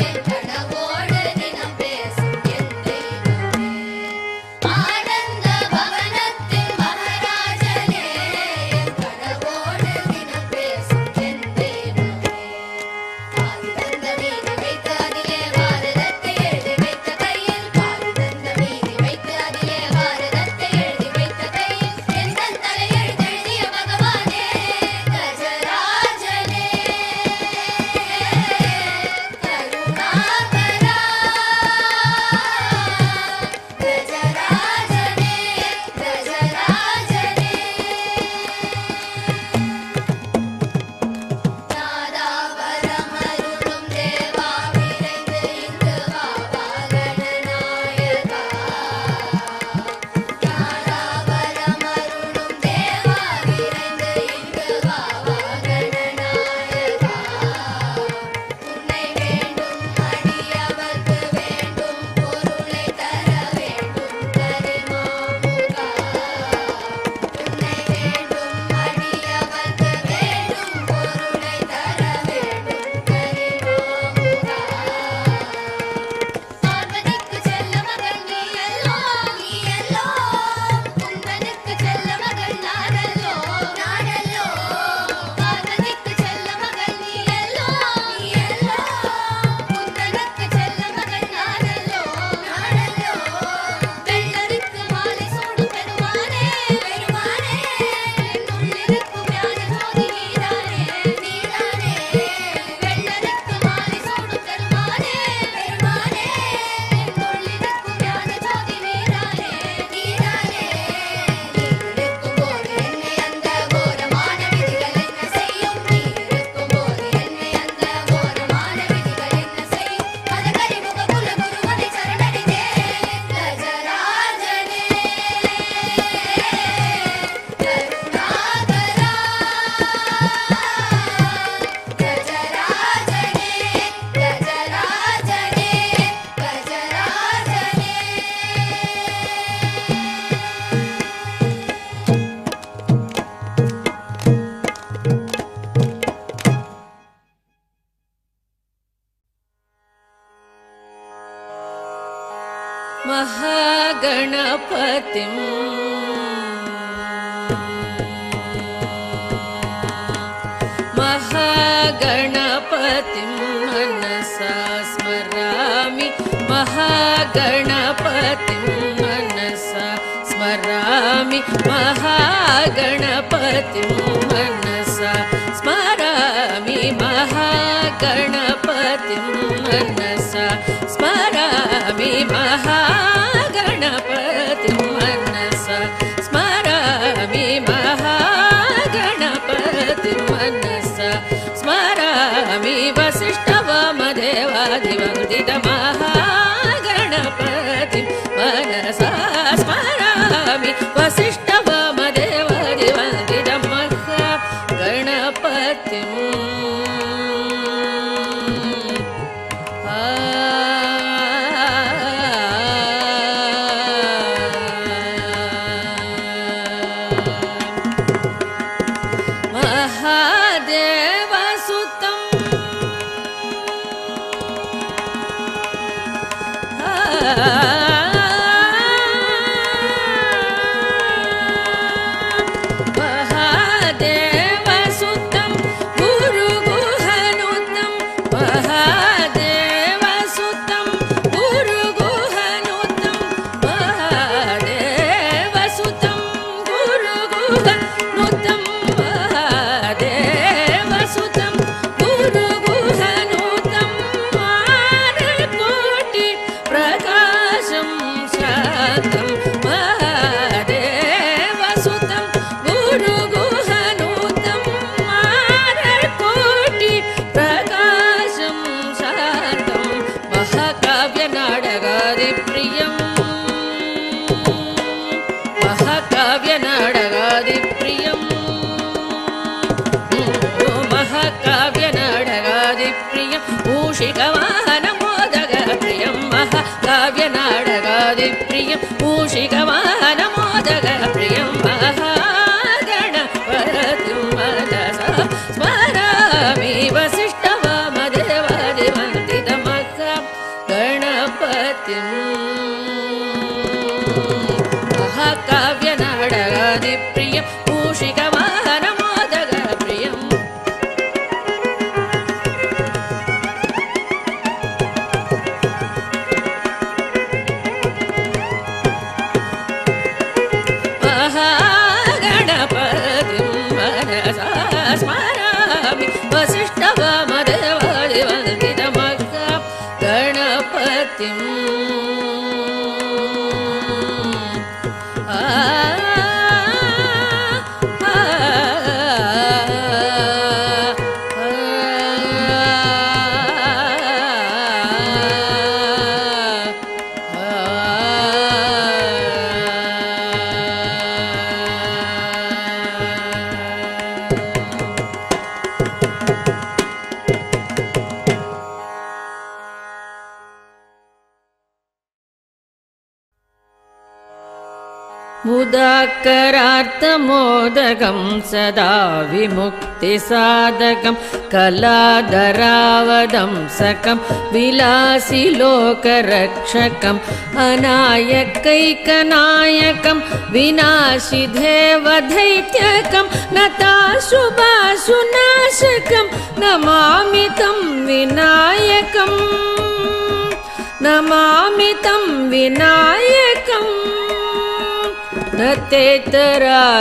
एन कणवोड दिनम पेसुम एन देवने आनंद भवनत्तिन महाराजने एन कणवोड दिनम पेसुम एन देवने பாதி தந்த மீதி வைத்து அதிலே பாரதத்தை எழுதி வைத்த கையில் பாதி தந்த மீதி வைத்து அதிலே பாரதத்தை எழுதி வைத்த கையில் என் தந்தலை எழுதெழுதிய பகவானே கஜராஜனே கருணாகரா கஜராஜனே கஜராஜனே நாதாபரமருளும் தேவா விரைந்து இங்கு வா கணநாயகா நாதாபரமருளும் தேவா விரைந்து இங்கு வா கணநாயகா உன்னை வேண்டும் அடியவர்க்கு வேண்டும் பொருளை தர வேண்டும் கரிமாமுகா உன்னை வேண்டும் அடியவர்க்கு வேண்டும் பொருளை தர வேண்டும் கரிமாமுகா பார்வதிக்கு செல்ல மகன் நீ அல்லோ குந்தனுக்கு செல்ல மகன் நானல்லோ பார்வதிக்கு செல்ல மகன் நீ அல்லோ குந்தனுக்கு செல்ல மகன் நானல்லோ வெள்ளருக்கு மாலை சூடும் பெருமானே என்னுள்ளிருக்கும் ஞான ஜோதி நீதானே வெள்ளருக்கு மாலை சூடும் பெருமானே என்னுள்ளிருக்கும் ஞான ஜோதி நீதானே நீ இருக்கும்போது என்னை அந்த கோரமான விதிகள் என்ன செய்யும் நீ இருக்கும்போது என்னை அந்த கோரமான விதிகள் என்ன செய்யும் மதகரிமுக குலகுருவனை சரணடைந்தேன் கஜராஜனே கருணாகரா கஜராஜனே महागणपतिं महागणपतिं मनसा स्मरामि महागणपतिं मनसा स्मरामि महागणपतिं मनसा स्मरामि महागणपतिं मनसा स्मरामि महागणपतिं मनसा स्मरामि महागणपतिं मनसा स्मरामि वसिष्ठवामदेवादिवन्दितं महागणपतिम् काव्यनाटकादिप्रियं मूषिकवाहनमोदकप्रियं महागणपतिं मनसा स्मरामि वसिष्ठवामदेवादिवन्दितं महागणपतिम् महाकाव्यनाटकादिप्रियं मूषिकवाहनमोदकप्रियम् स्मरामि वसिष्ठवामदेवादिवन्दितं महागणपतिम् मुदाकरार्थमोदकं सदा विमुक्तिसाधकं कलाधरावदंसकं विलासिलोकरक्षकम् अनायकैकनायकं विनाशिदेवदैत्यकं नताशुभाशुनाशकं नमामि तं विनायकं नमामि तं विनायकम्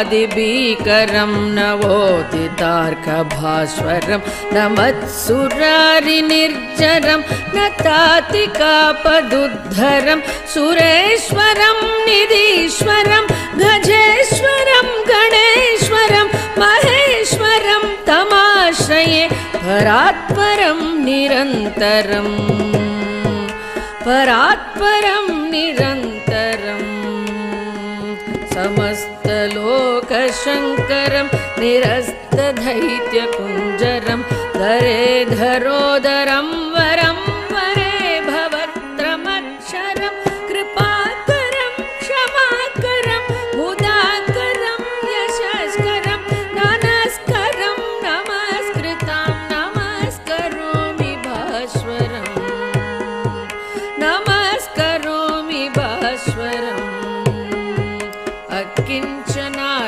नतेतरादिभीकरं नवोदितार्कभास्वरं नमत्सुरारिनिर्जरं नतातिकापदुद्धरं सुरेश्वरं निधीश्वरं गजेश्वरं गणेश्वरं महेश्वरं तमाश्रये परात्परं निरन्तरम् परात्परं निरन्तरम् समस्तलोकशङ्करं निरस्तदैत्यकुञ्जरं धरेधरोदरं वरं वरे भवत्रमक्षरं कृपाकरं क्षमाकरं मुदाकरं यशस्करं नमस्करं नमस्कृतां नमस्करोमि भास्वरम् नमस्करोमि भास्वरम्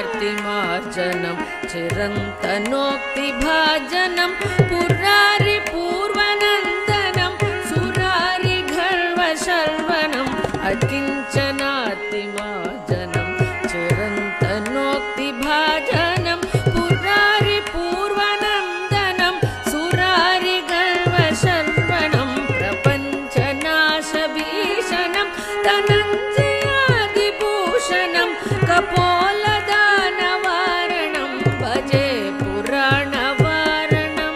अकिञ्चनार्तिमार्जनं चिरन्तनोक्तिभाजनं पुरारिपूर्वनन्दनं सुरारिगर्वशर्वणम् अकिञ्चनार्तिमार्जनं चिरन्तनोक्तिभाजनं पुरारिपूर्वनन्दनं सुरारिगर्वशर्वणं प्रपञ्चनाशभीषणं धनञ्जयादिभूषणं कपोलदानवारणं भजे पुराणवारणं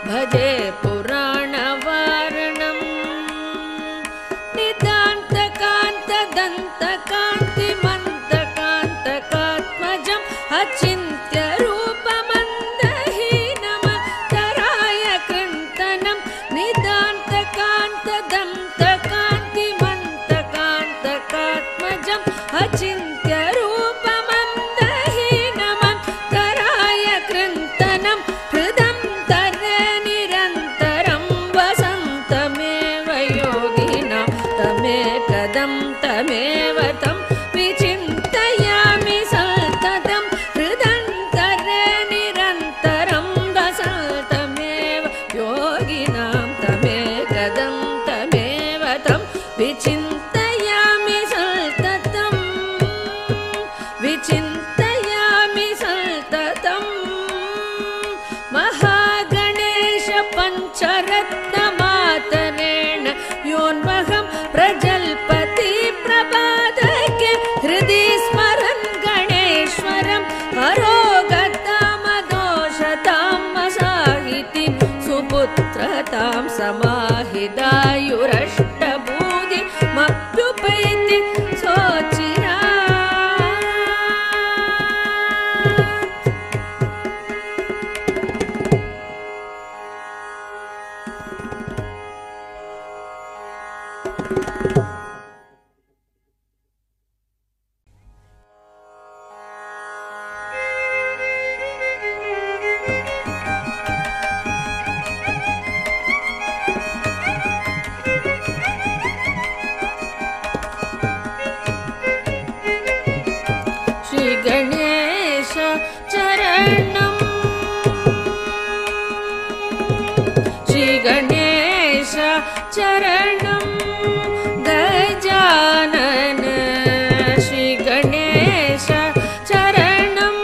भजे पुराणवारणम् चिन्त्यरूपमन्दहीनमन्तराय कृन्तनं हृदं तरे निरन्तरं वसन्तमेव योगिनां तमेकदं तमेव तं विचिन्तयामि सततं हृदं तरे निरन्तरं वसन्तमेव योगिनां तमेकदं तमेव तं विचिन्तयामि सततं विचिन्तयामि सततं महागणेश पञ्चरत्नमातरेण योन्वहं प्रजल्पति प्रभातके हृदि स्मरन् गणेश्वरम् अरोगतामदोषतां मसाहितिं सुपुत्रतां समाहिदायुरष्टभूति मप्युपैति सोचिरा श्री गणेश चरणं श्री गणेश चरणं गजानन श्री गणेश चरणं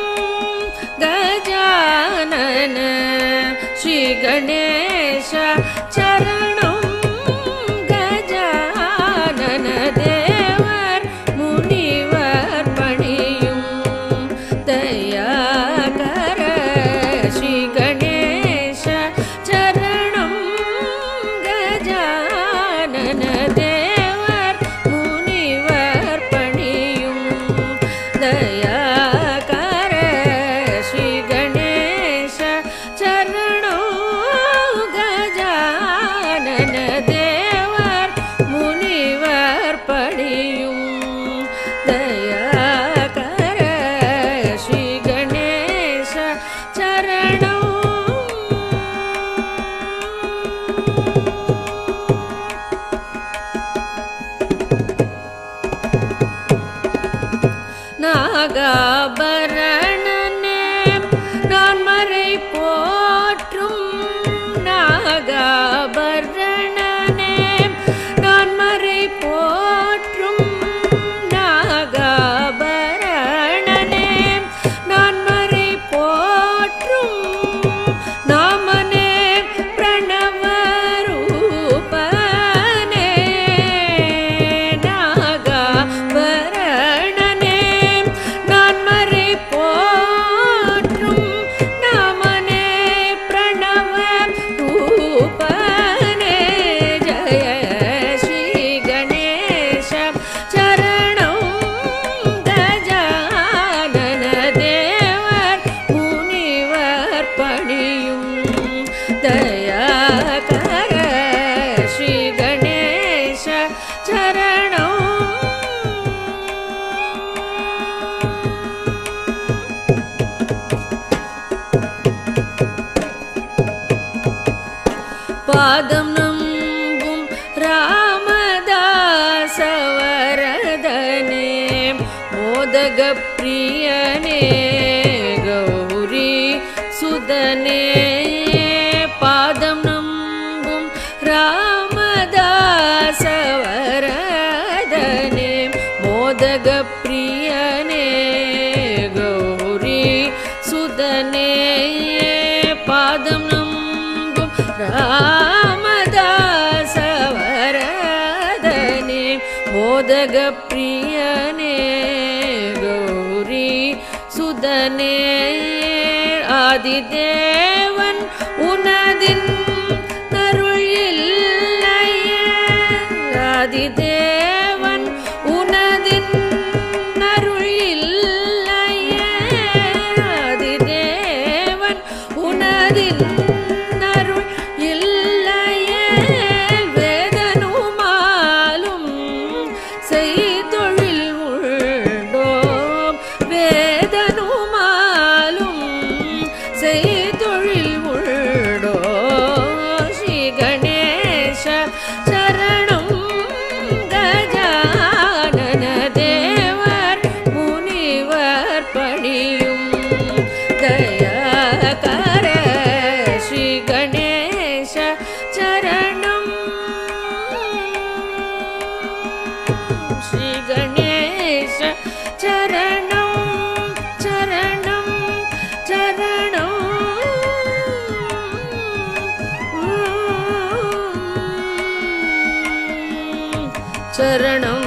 गजानन श्री गणेश चरणं गजानन देवर मुनिवर पणियुं दयाकर श्री गणेश चरणं गजानन देवर मुनिवर पणियुं दयाकर श्री गणेश चरणं गजानन देवर मुनिवर पणियुं दयाकर श्री गणेश चरणं நாகாபரணனே நான் மறை போற்றும் நாகாபரணனே நான் மறை போற்றும் நாகாபரணனே நான் மறை போற்றும் நாமனே பிரணவ ரூபனே நாகாபரணனே நான் மறை போற்றும் நாமனே பிரணவ ரூபனே ஜய ஸ்ரீ கணேச சரணம் கஜானன தேவர் முனிவர் பணியும் தயாகர ஸ்ரீ கணேச சரணம் பாதம் நம்பும் ராமதாசவரதனே மோதக பிரியனே கௌரி சுதனே பாதம் நம்பும் ராமதாசவரதனே மோதக பிரியனே கௌரி சுதனே பாதம் நம்பும் ராமதாசவரதனே மோதக பிரியனே கௌரி சுதனே ஆதிதேவன் உனதின் அருள் இல்லையே ஆதிதேவன் உனதின் அருள் இல்லையே ஆதிதேவன் உனதின் அருள் இல்லையே வேதனுமாலும் செய்தொழில் உள் சரணம் கஜானன தேவர் முனிவர் பணியும் தயாகர ஸ்ரீ கணேச சரணம் ஸ்ரீ கணேச சரணம் சரணம் சரணம் சரணம்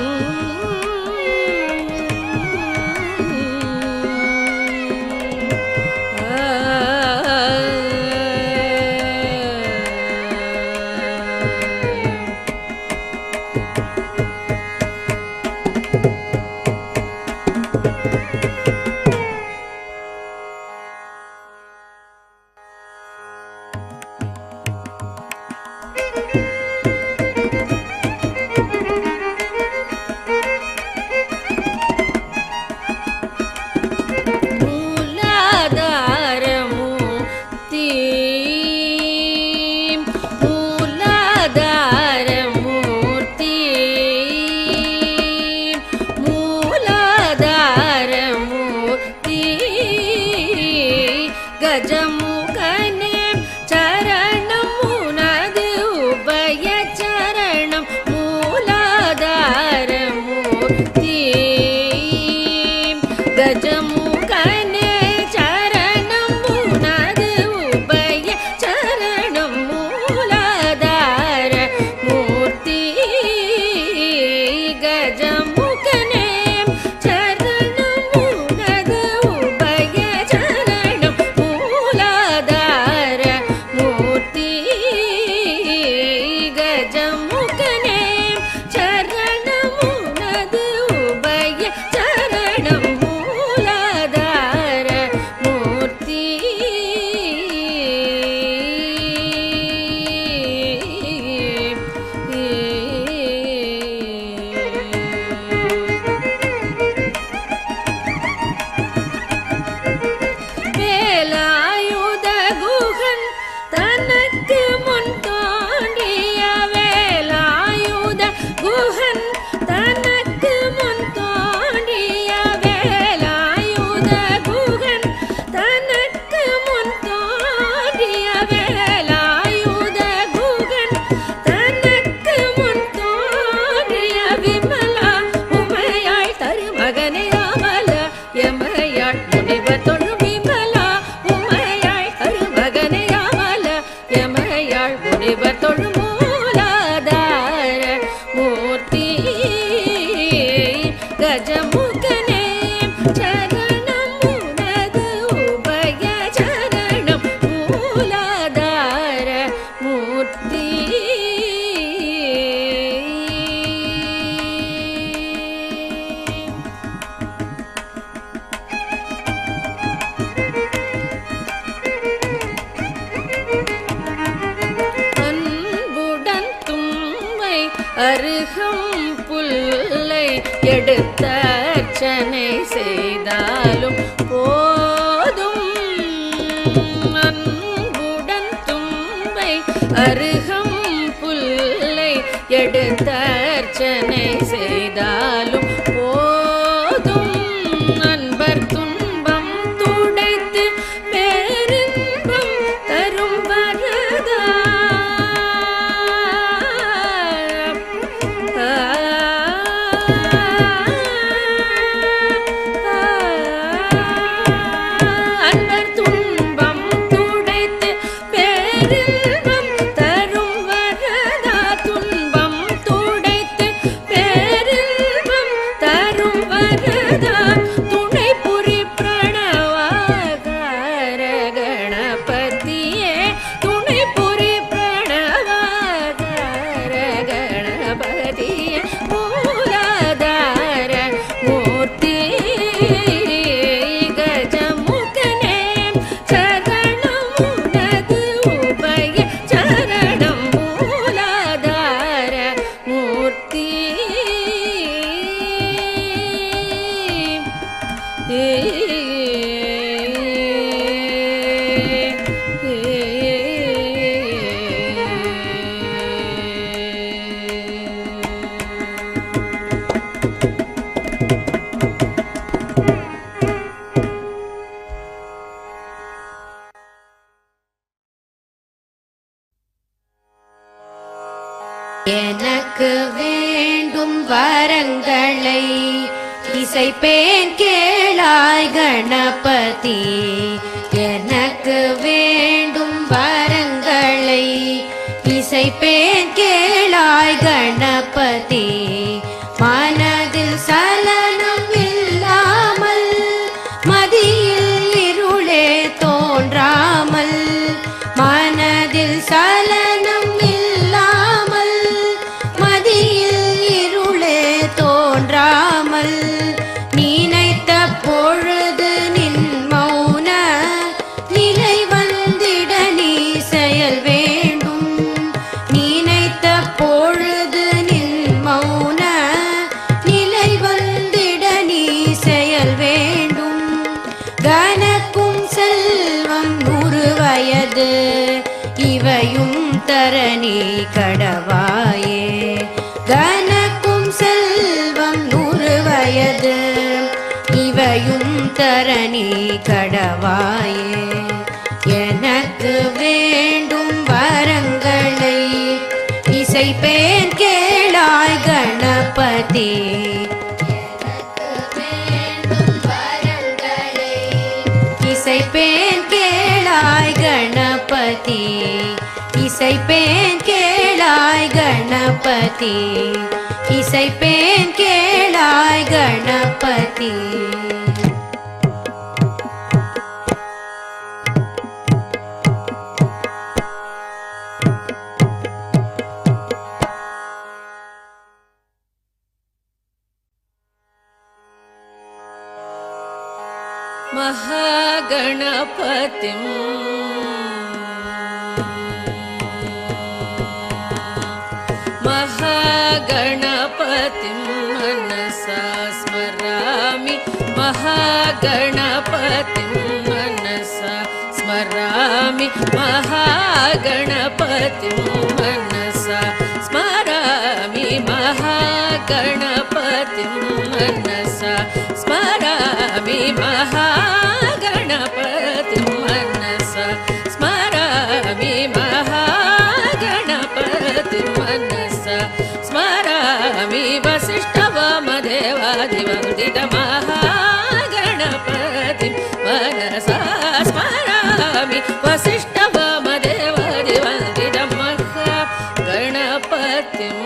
கஜமுகனே சரணம் உனது உபய சரணம் மூலாதார மூர்த்தி கஜமுகனே சரணம் உனது உபய சரணம் மூலாதார மூர்த்தி கஜமுகனே சரணம் உனது உபய சரணம் மூலாதார மூர்த்தி கஜமுகனே சரணம் உனது உபய சரணம் மூலாதார மூர்த்தி வேலாயுத குகன் தனக்கு முன் தோன்றிய வேலாயுத குகன் தனக்கு முன் தோன்றிய வேலாயுத குகன் தனக்கு முன் தோன்றிய வேலாயுத குகன் தனக்கு முன் தோன்றிய விமலா உமையாய் தருமகனே அமல எமையாள் முனிவர் தொழும் விமலா உமையாள் அருமகனே அமல எமையாள் முனிவர் தொழும் மூலாதார மூர்த்தி கஜமுகனே சரணம் உனது உபய சரணம் மூலாதார மூர்த்தி அன்புடன் தும்பை அருகம் புல்லை எடுத்த அர்ச்சனை செய்தாலும் போதும் அன்புடன் தும்பை அருகம் புல்லை எடுத்த அர்ச்சனை செய்தாலும் போதும் அன்பர் துன்பம் துடைத்து பேரின்பம் தரும் வரதா அன்பர் துன்பம் துடைத்து பேரின்பம் தரும் வரதா துன்பம் துடைத்து பேரின்பம் எனக்கு வேண்டும் வரங்களை இசைப்பேன் கேளாய் கணபதி. எனக்கு வேண்டும் வரங்களை இசைப்பேன் கேளாய் கணபதி. மனதில் சலனம் இல்லாமல் மதியில் இருளே தோன்றாமல், மனதில் சலனம் இல்லாமல் மதியில் இருளே தோன்றாமல், நினைத்த பொழுது நின் மௌன நிலை வந்திட நீ செயல் வேண்டும். நினைத்த பொழுது நின் மௌன நிலை வந்திட நீ செயல் வேண்டும். கனக்கும் செல்வம் 100 வயது இவையும் தரணி கடவாயே. கனக்கும் செல்வம் 100 வயது இவையும் தரணி கடவாயே. எனக்கு வேண்டும் வரங்களை இசைப்பேன் கேளாய் கணபதி. இசைப்பேன் கேளாய் கணபதி. இசைப்பேன் கேளாய் கணபதி. இசைப்பேன் கேளாய் கணபதி. महागणपतिं महागणपतिं मनसा स्मरामि. महागणपतिं मनसा स्मरामि. महागणपतिं मनसा स्मरामि. महागणपतिं मनसा स्मरामि. महागणपतिं मनसा स्मरामि. महागणपतिं मनसा स्मरामि. वसिष्ठवामदेवादिवन्दित महागणपतिं मनसा स्मरामि. वसिष्ठवामदेवादिवन्दित महागणपतिं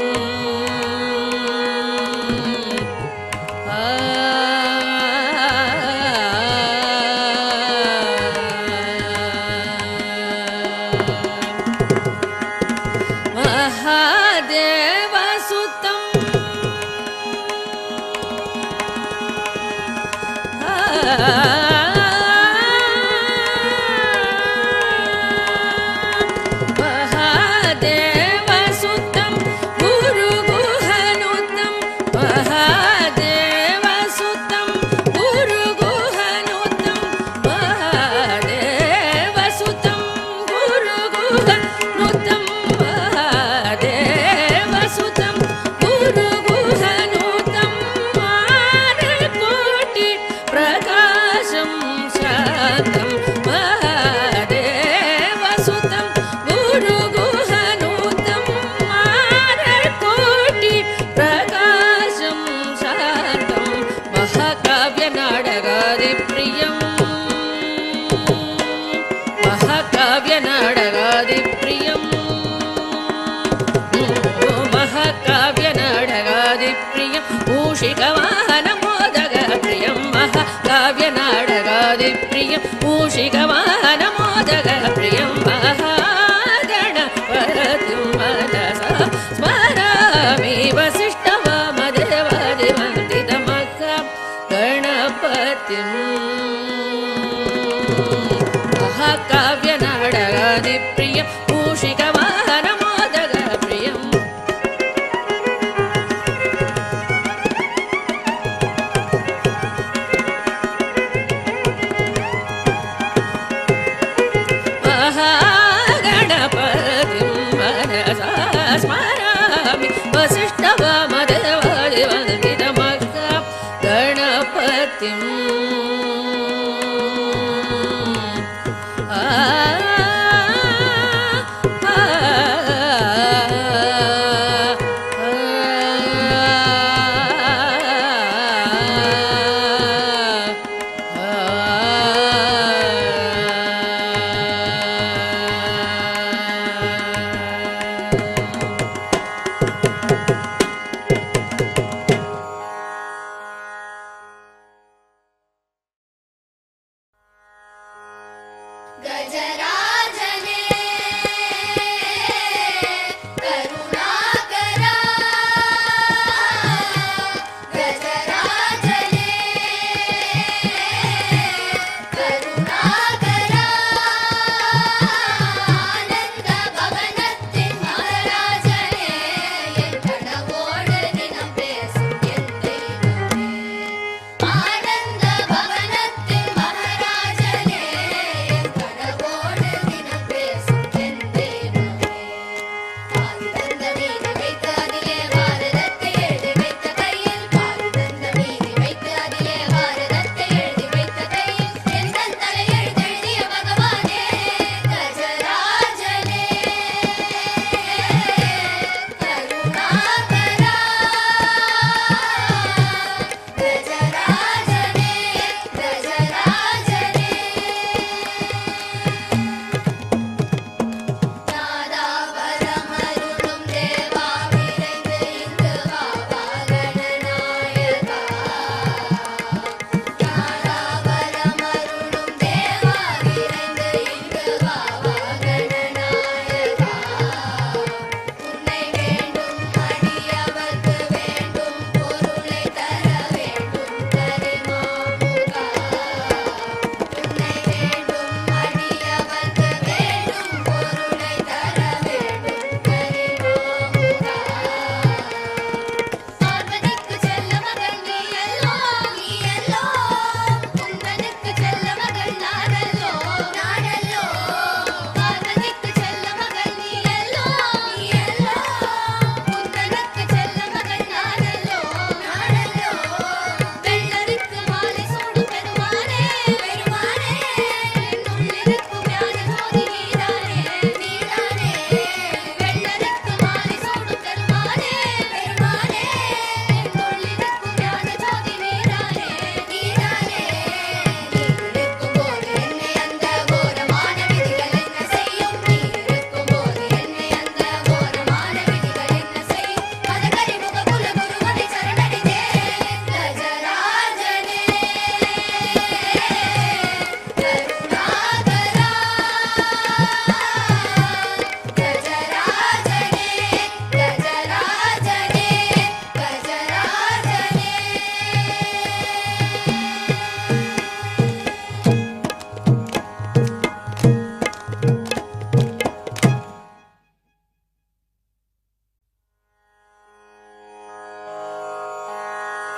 महादेवसुतं महादेवसुतं गुरुगुहनुतं. महादेवसुतं गुरुगुहनुतं. महादेवसुतं गुरुगुहनुतं. महादेवसुतं गुरुगुहनुतं. मानकोटि प्रकाशं शान्तं. महादेवसुतं गुरुगुहनुतं. मानकोटि प्रकाशं शान्तं. महाकाव्यनाटकादिप्रियं महाकाव्यनाटकादिप्रियं महाकाव्यनाटकादिप्रियं मूषिकवाहनमोदकप्रियं. महाकाव्यनाटकादिप्रियं मूषिकवाहनमोदकप्रियं. महागणपतिं मनसा स्मरामि. वसिष्ठवामदेवादिवन्दित महागणपतिं महाकाव्यनाटकादिप्रियं मूषिकवाहनमोदकप्रियं. महागणपतिं मनसा स्मरामि. वसिष्ठवामदेवादिवन्दित महागणपतिं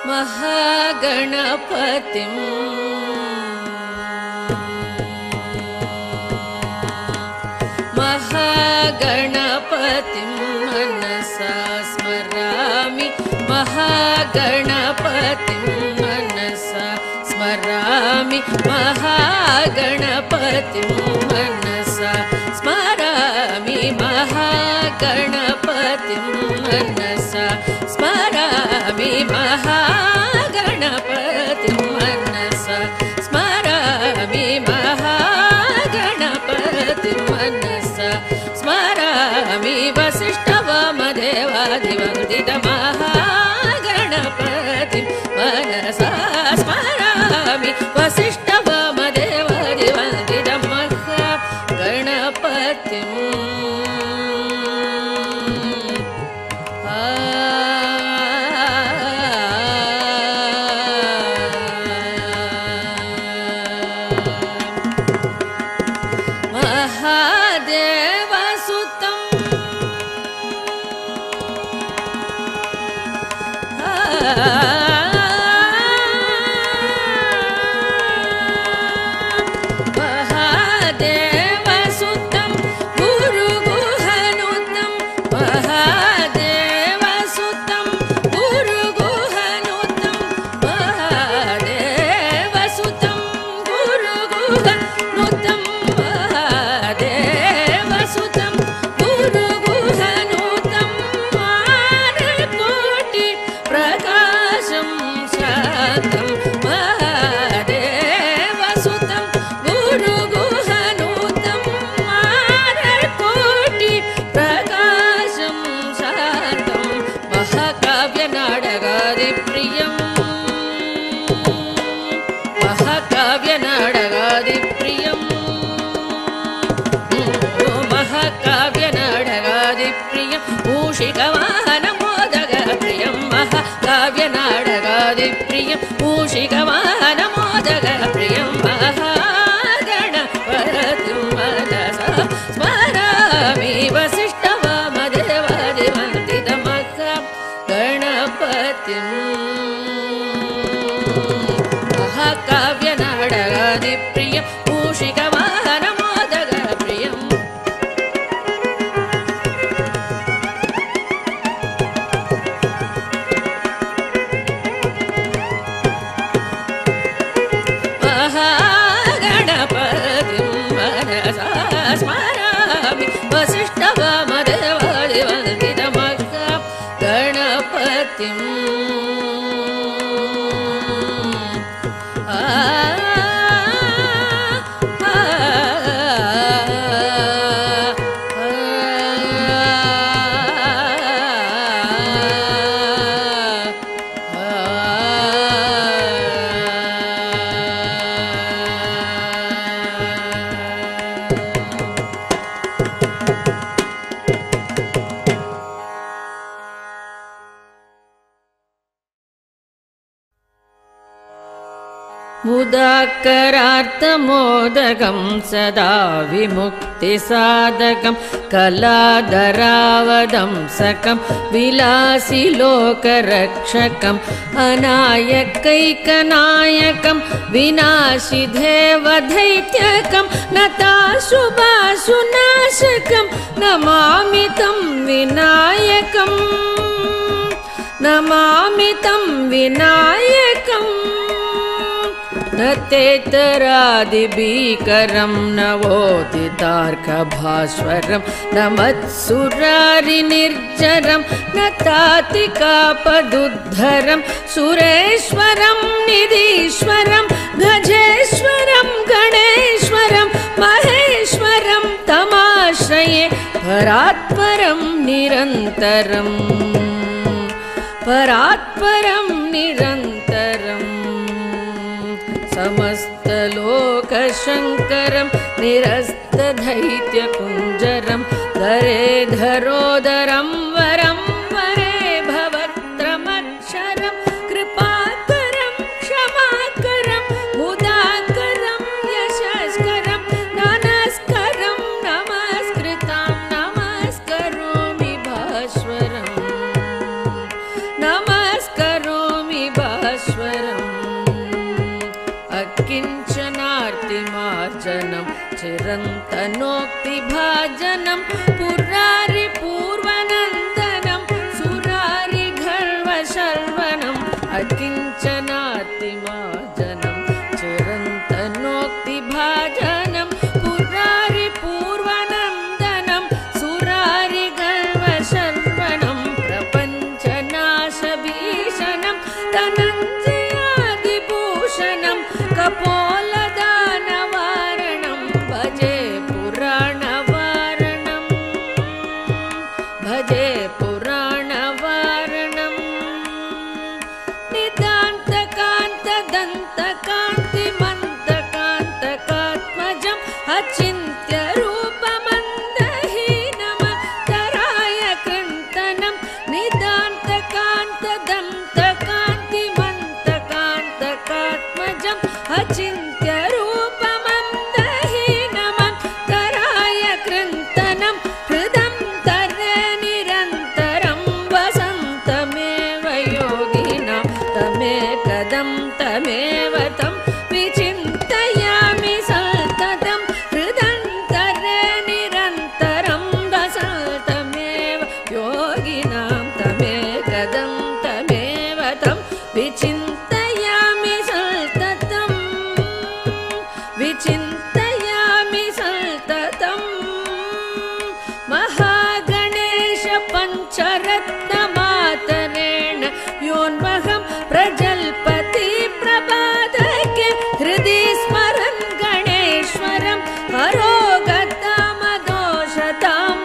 महागणपतिं मनसा स्मरामि महागणपतिं मनसा स्मरामि महागणपतिं मनसा स्मरामि महागणपतिं मनसा स्मरामि महागणपतिं मनसा स्मरामि महागणपतिं मनसा स्मरामि वसिष्ठवामदेवादिवन्दितमहागणपतिं मनसा स्मरामि वसिष्ठवामदेवादिवन्दितमहागणपतिं महादेवसुतं गुरुगुहनुतं महादेवसुतं गुरुगुहनुतं महादेवसुतं गुरुगुहनुतं महादेवसुतं गुरुगुहनुतं मानकोटि प्रकाशं शान्तं महादेवसुतं गुरुगुहनुतं मानकोटि प्रकाशं शान्तं महाकाव्यनाटकादिप्रियं महाकाव्यनाटकादिप्रियं महाकाव्यनाटकादिप्रियं मूषिकवाहनमोदकप्रियं महाकाव्यनाटकादिप्रियं मूषिकवाहनमोदकप्रियं महागणपतिं मनसा स्मरामि वसिष्ठवामदेवादिवन्दितमहागणपतिं महाकाव्यनाटकादिप्रियं मूषिकवाहनमोदकप्रियं महागणपतिं मनसा स्मरामि वसिष्ठवामदेवादिवन्दितमहागणपतिं मुदाकरार्थमोदकं सदा विमुक्तिसाधकं कलाधरावदंसकं विलासिलोकरक्षकम् अनायकैकनायकं विनाशिदेवदैत्यकं नताशुभाशुनाशकं नमामि तं विनायकं नमामि तं विनायकम् नतेतरादिभीकरं नवोदितार्कभास्वरं नमत्सुरारिनिर्जरं नतातिकापदुद्धरं सुरेश्वरं निधीश्वरं गजेश्वरं गणेश्वरं महेश्वरं तमाश्रये परात्परं निरन्तरं परात्परं निरन्तरम् समस्तलोकशङ्करं निरस्तदैत्यकुञ्जरं धरेधरोदरं वरं वरे भवत्रमक्षरं कृपाकरं क्षमाकरं मुदाकरं यशस्करं नमस्करं नमस्कृतां नमस्करोमि भास्वरं नमस्करोमि भास्वरम् चिरन्तनोक्तिभाजनं पुरारि पूर्वनन्दनं सुरारि गर्वशर्वणम् अकिञ्चनातिमाजनं चिरन्तनोक्तिभाजनं पुरारि पूर्वनन्दनं सुरारि गर्वशर्वणं प्रपञ्चनाशभीषणं धनञ्जयादिभूषणं कपोलदानवारणं भजे पुराणवारणं भजे पुराणवारणं निदान्तकान्तदन्तकान्तिमन्तकान्तकात्मजं अचिन्त्यरूपमन्दहीनमतराय कृन्तनं निदान्तकान्तदन्तकान्तिमन्तकान्तकात्मजं अचिन्त्यरूपमन्दहीनमतराय कृन्तनं हृदं तरे निरन्तरं वसन्तमेव योगिनां तमेकदं तमेव तं विचिन्तयामि सततं हृदं तरे निरन्तरं वसन्तमेव योगिनां तमेकदं तमेव तं विचिन्तयामि सततं विचिन्तयामि सततं महागणेश पञ्चरत्नमातरेण योन्वहं प्रजल्पति प्रभातके हृदि स्मरन् गणेश्वरं हरोगतामदोषतां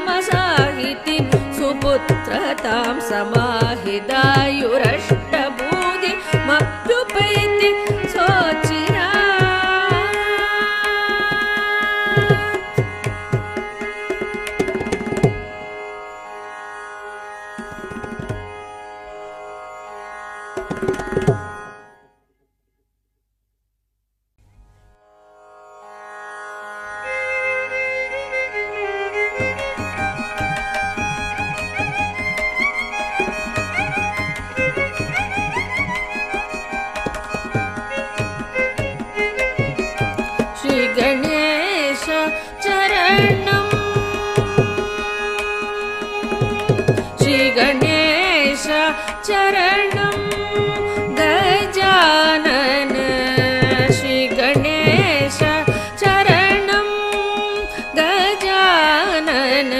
मसाहितिं सुपुत्रतां समाहिदायुरष्टभूतिमप्युपैति सोचिरा श्री गणेश चरणं श्री गणेश चरणं गजानन श्री गणेश चरणं गजानन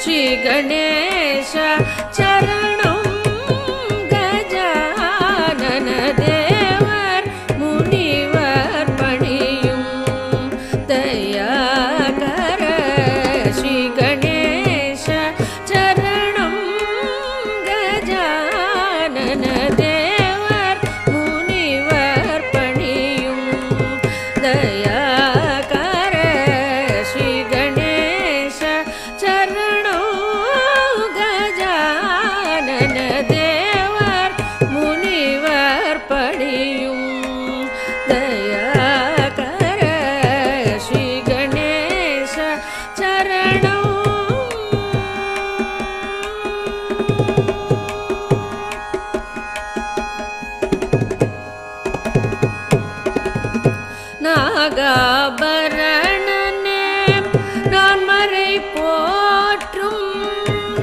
श्री गणेश चरणं गजानन देवर मुनिवर पणियुं दयाकर श्री गणेश चरणं गजानन देवर मुनिवर पणियुं दयाकर श्री गणेश चरणं गजानन देवर मुनिवर पणियुं दयाकर श्री गणेश चरणं நாகாபரணனே நான் மறை போற்றும்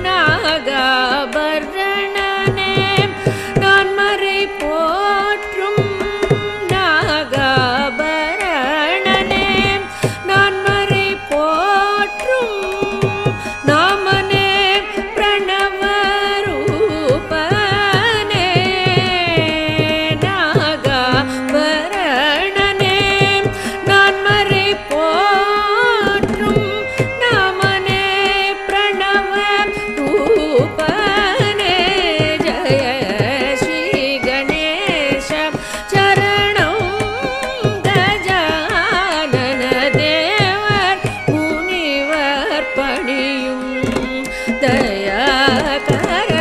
நாகாபரணனே நான் மறை போற்றும் நாகாபரணனே நான் மறை போற்றும் நாமனே பிரணவரூபனே நாகாபரணனே நான் மறை போற்றும் நாமனே பிரணவரூபனே ஜய ஸ்ரீ கணேಶ चरणं गजानन देवर मुनिवर पणियुं दयाकर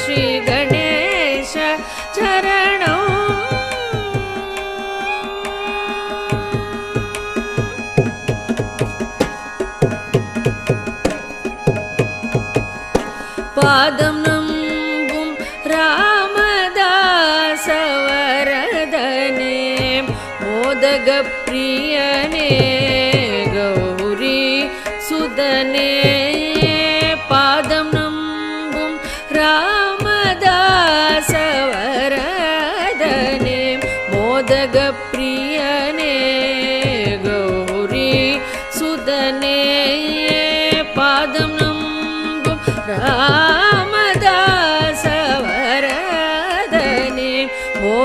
श्री गणेश चरणं पादं नम्बुं रामदासवरदने मोदगप्रियने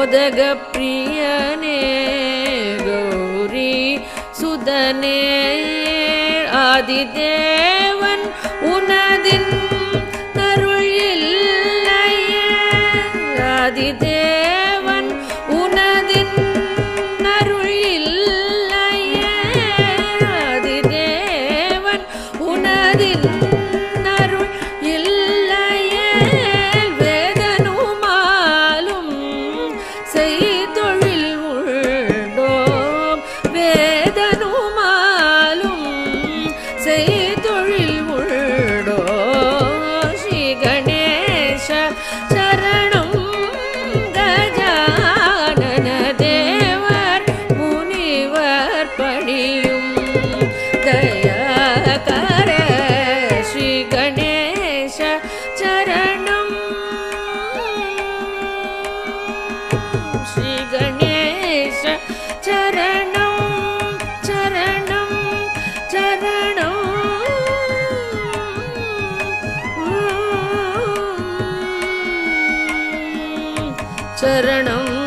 மோதக பிரியனே கௌரி சுதனே ஆதிதேவன் உனதின் அருள் இல்லையே ஆதிதேவன் உனதின் அருள் இல்லையே ஆதிதேவன் உனதின் அருள் இல்லையே வேதனுமாலும் செய்தொழில் உண்டோம் வேதனுமாலும் செய்தொழில் உண்டோ ஸ்ரீ கணேச சரணம் கஜானன தேவர் முனிவர் பணியும் தயாகர ஸ்ரீ கணேச சரணம் ஸ்ரீ கணேச சரணம் சரணம் சரணம் சரணம்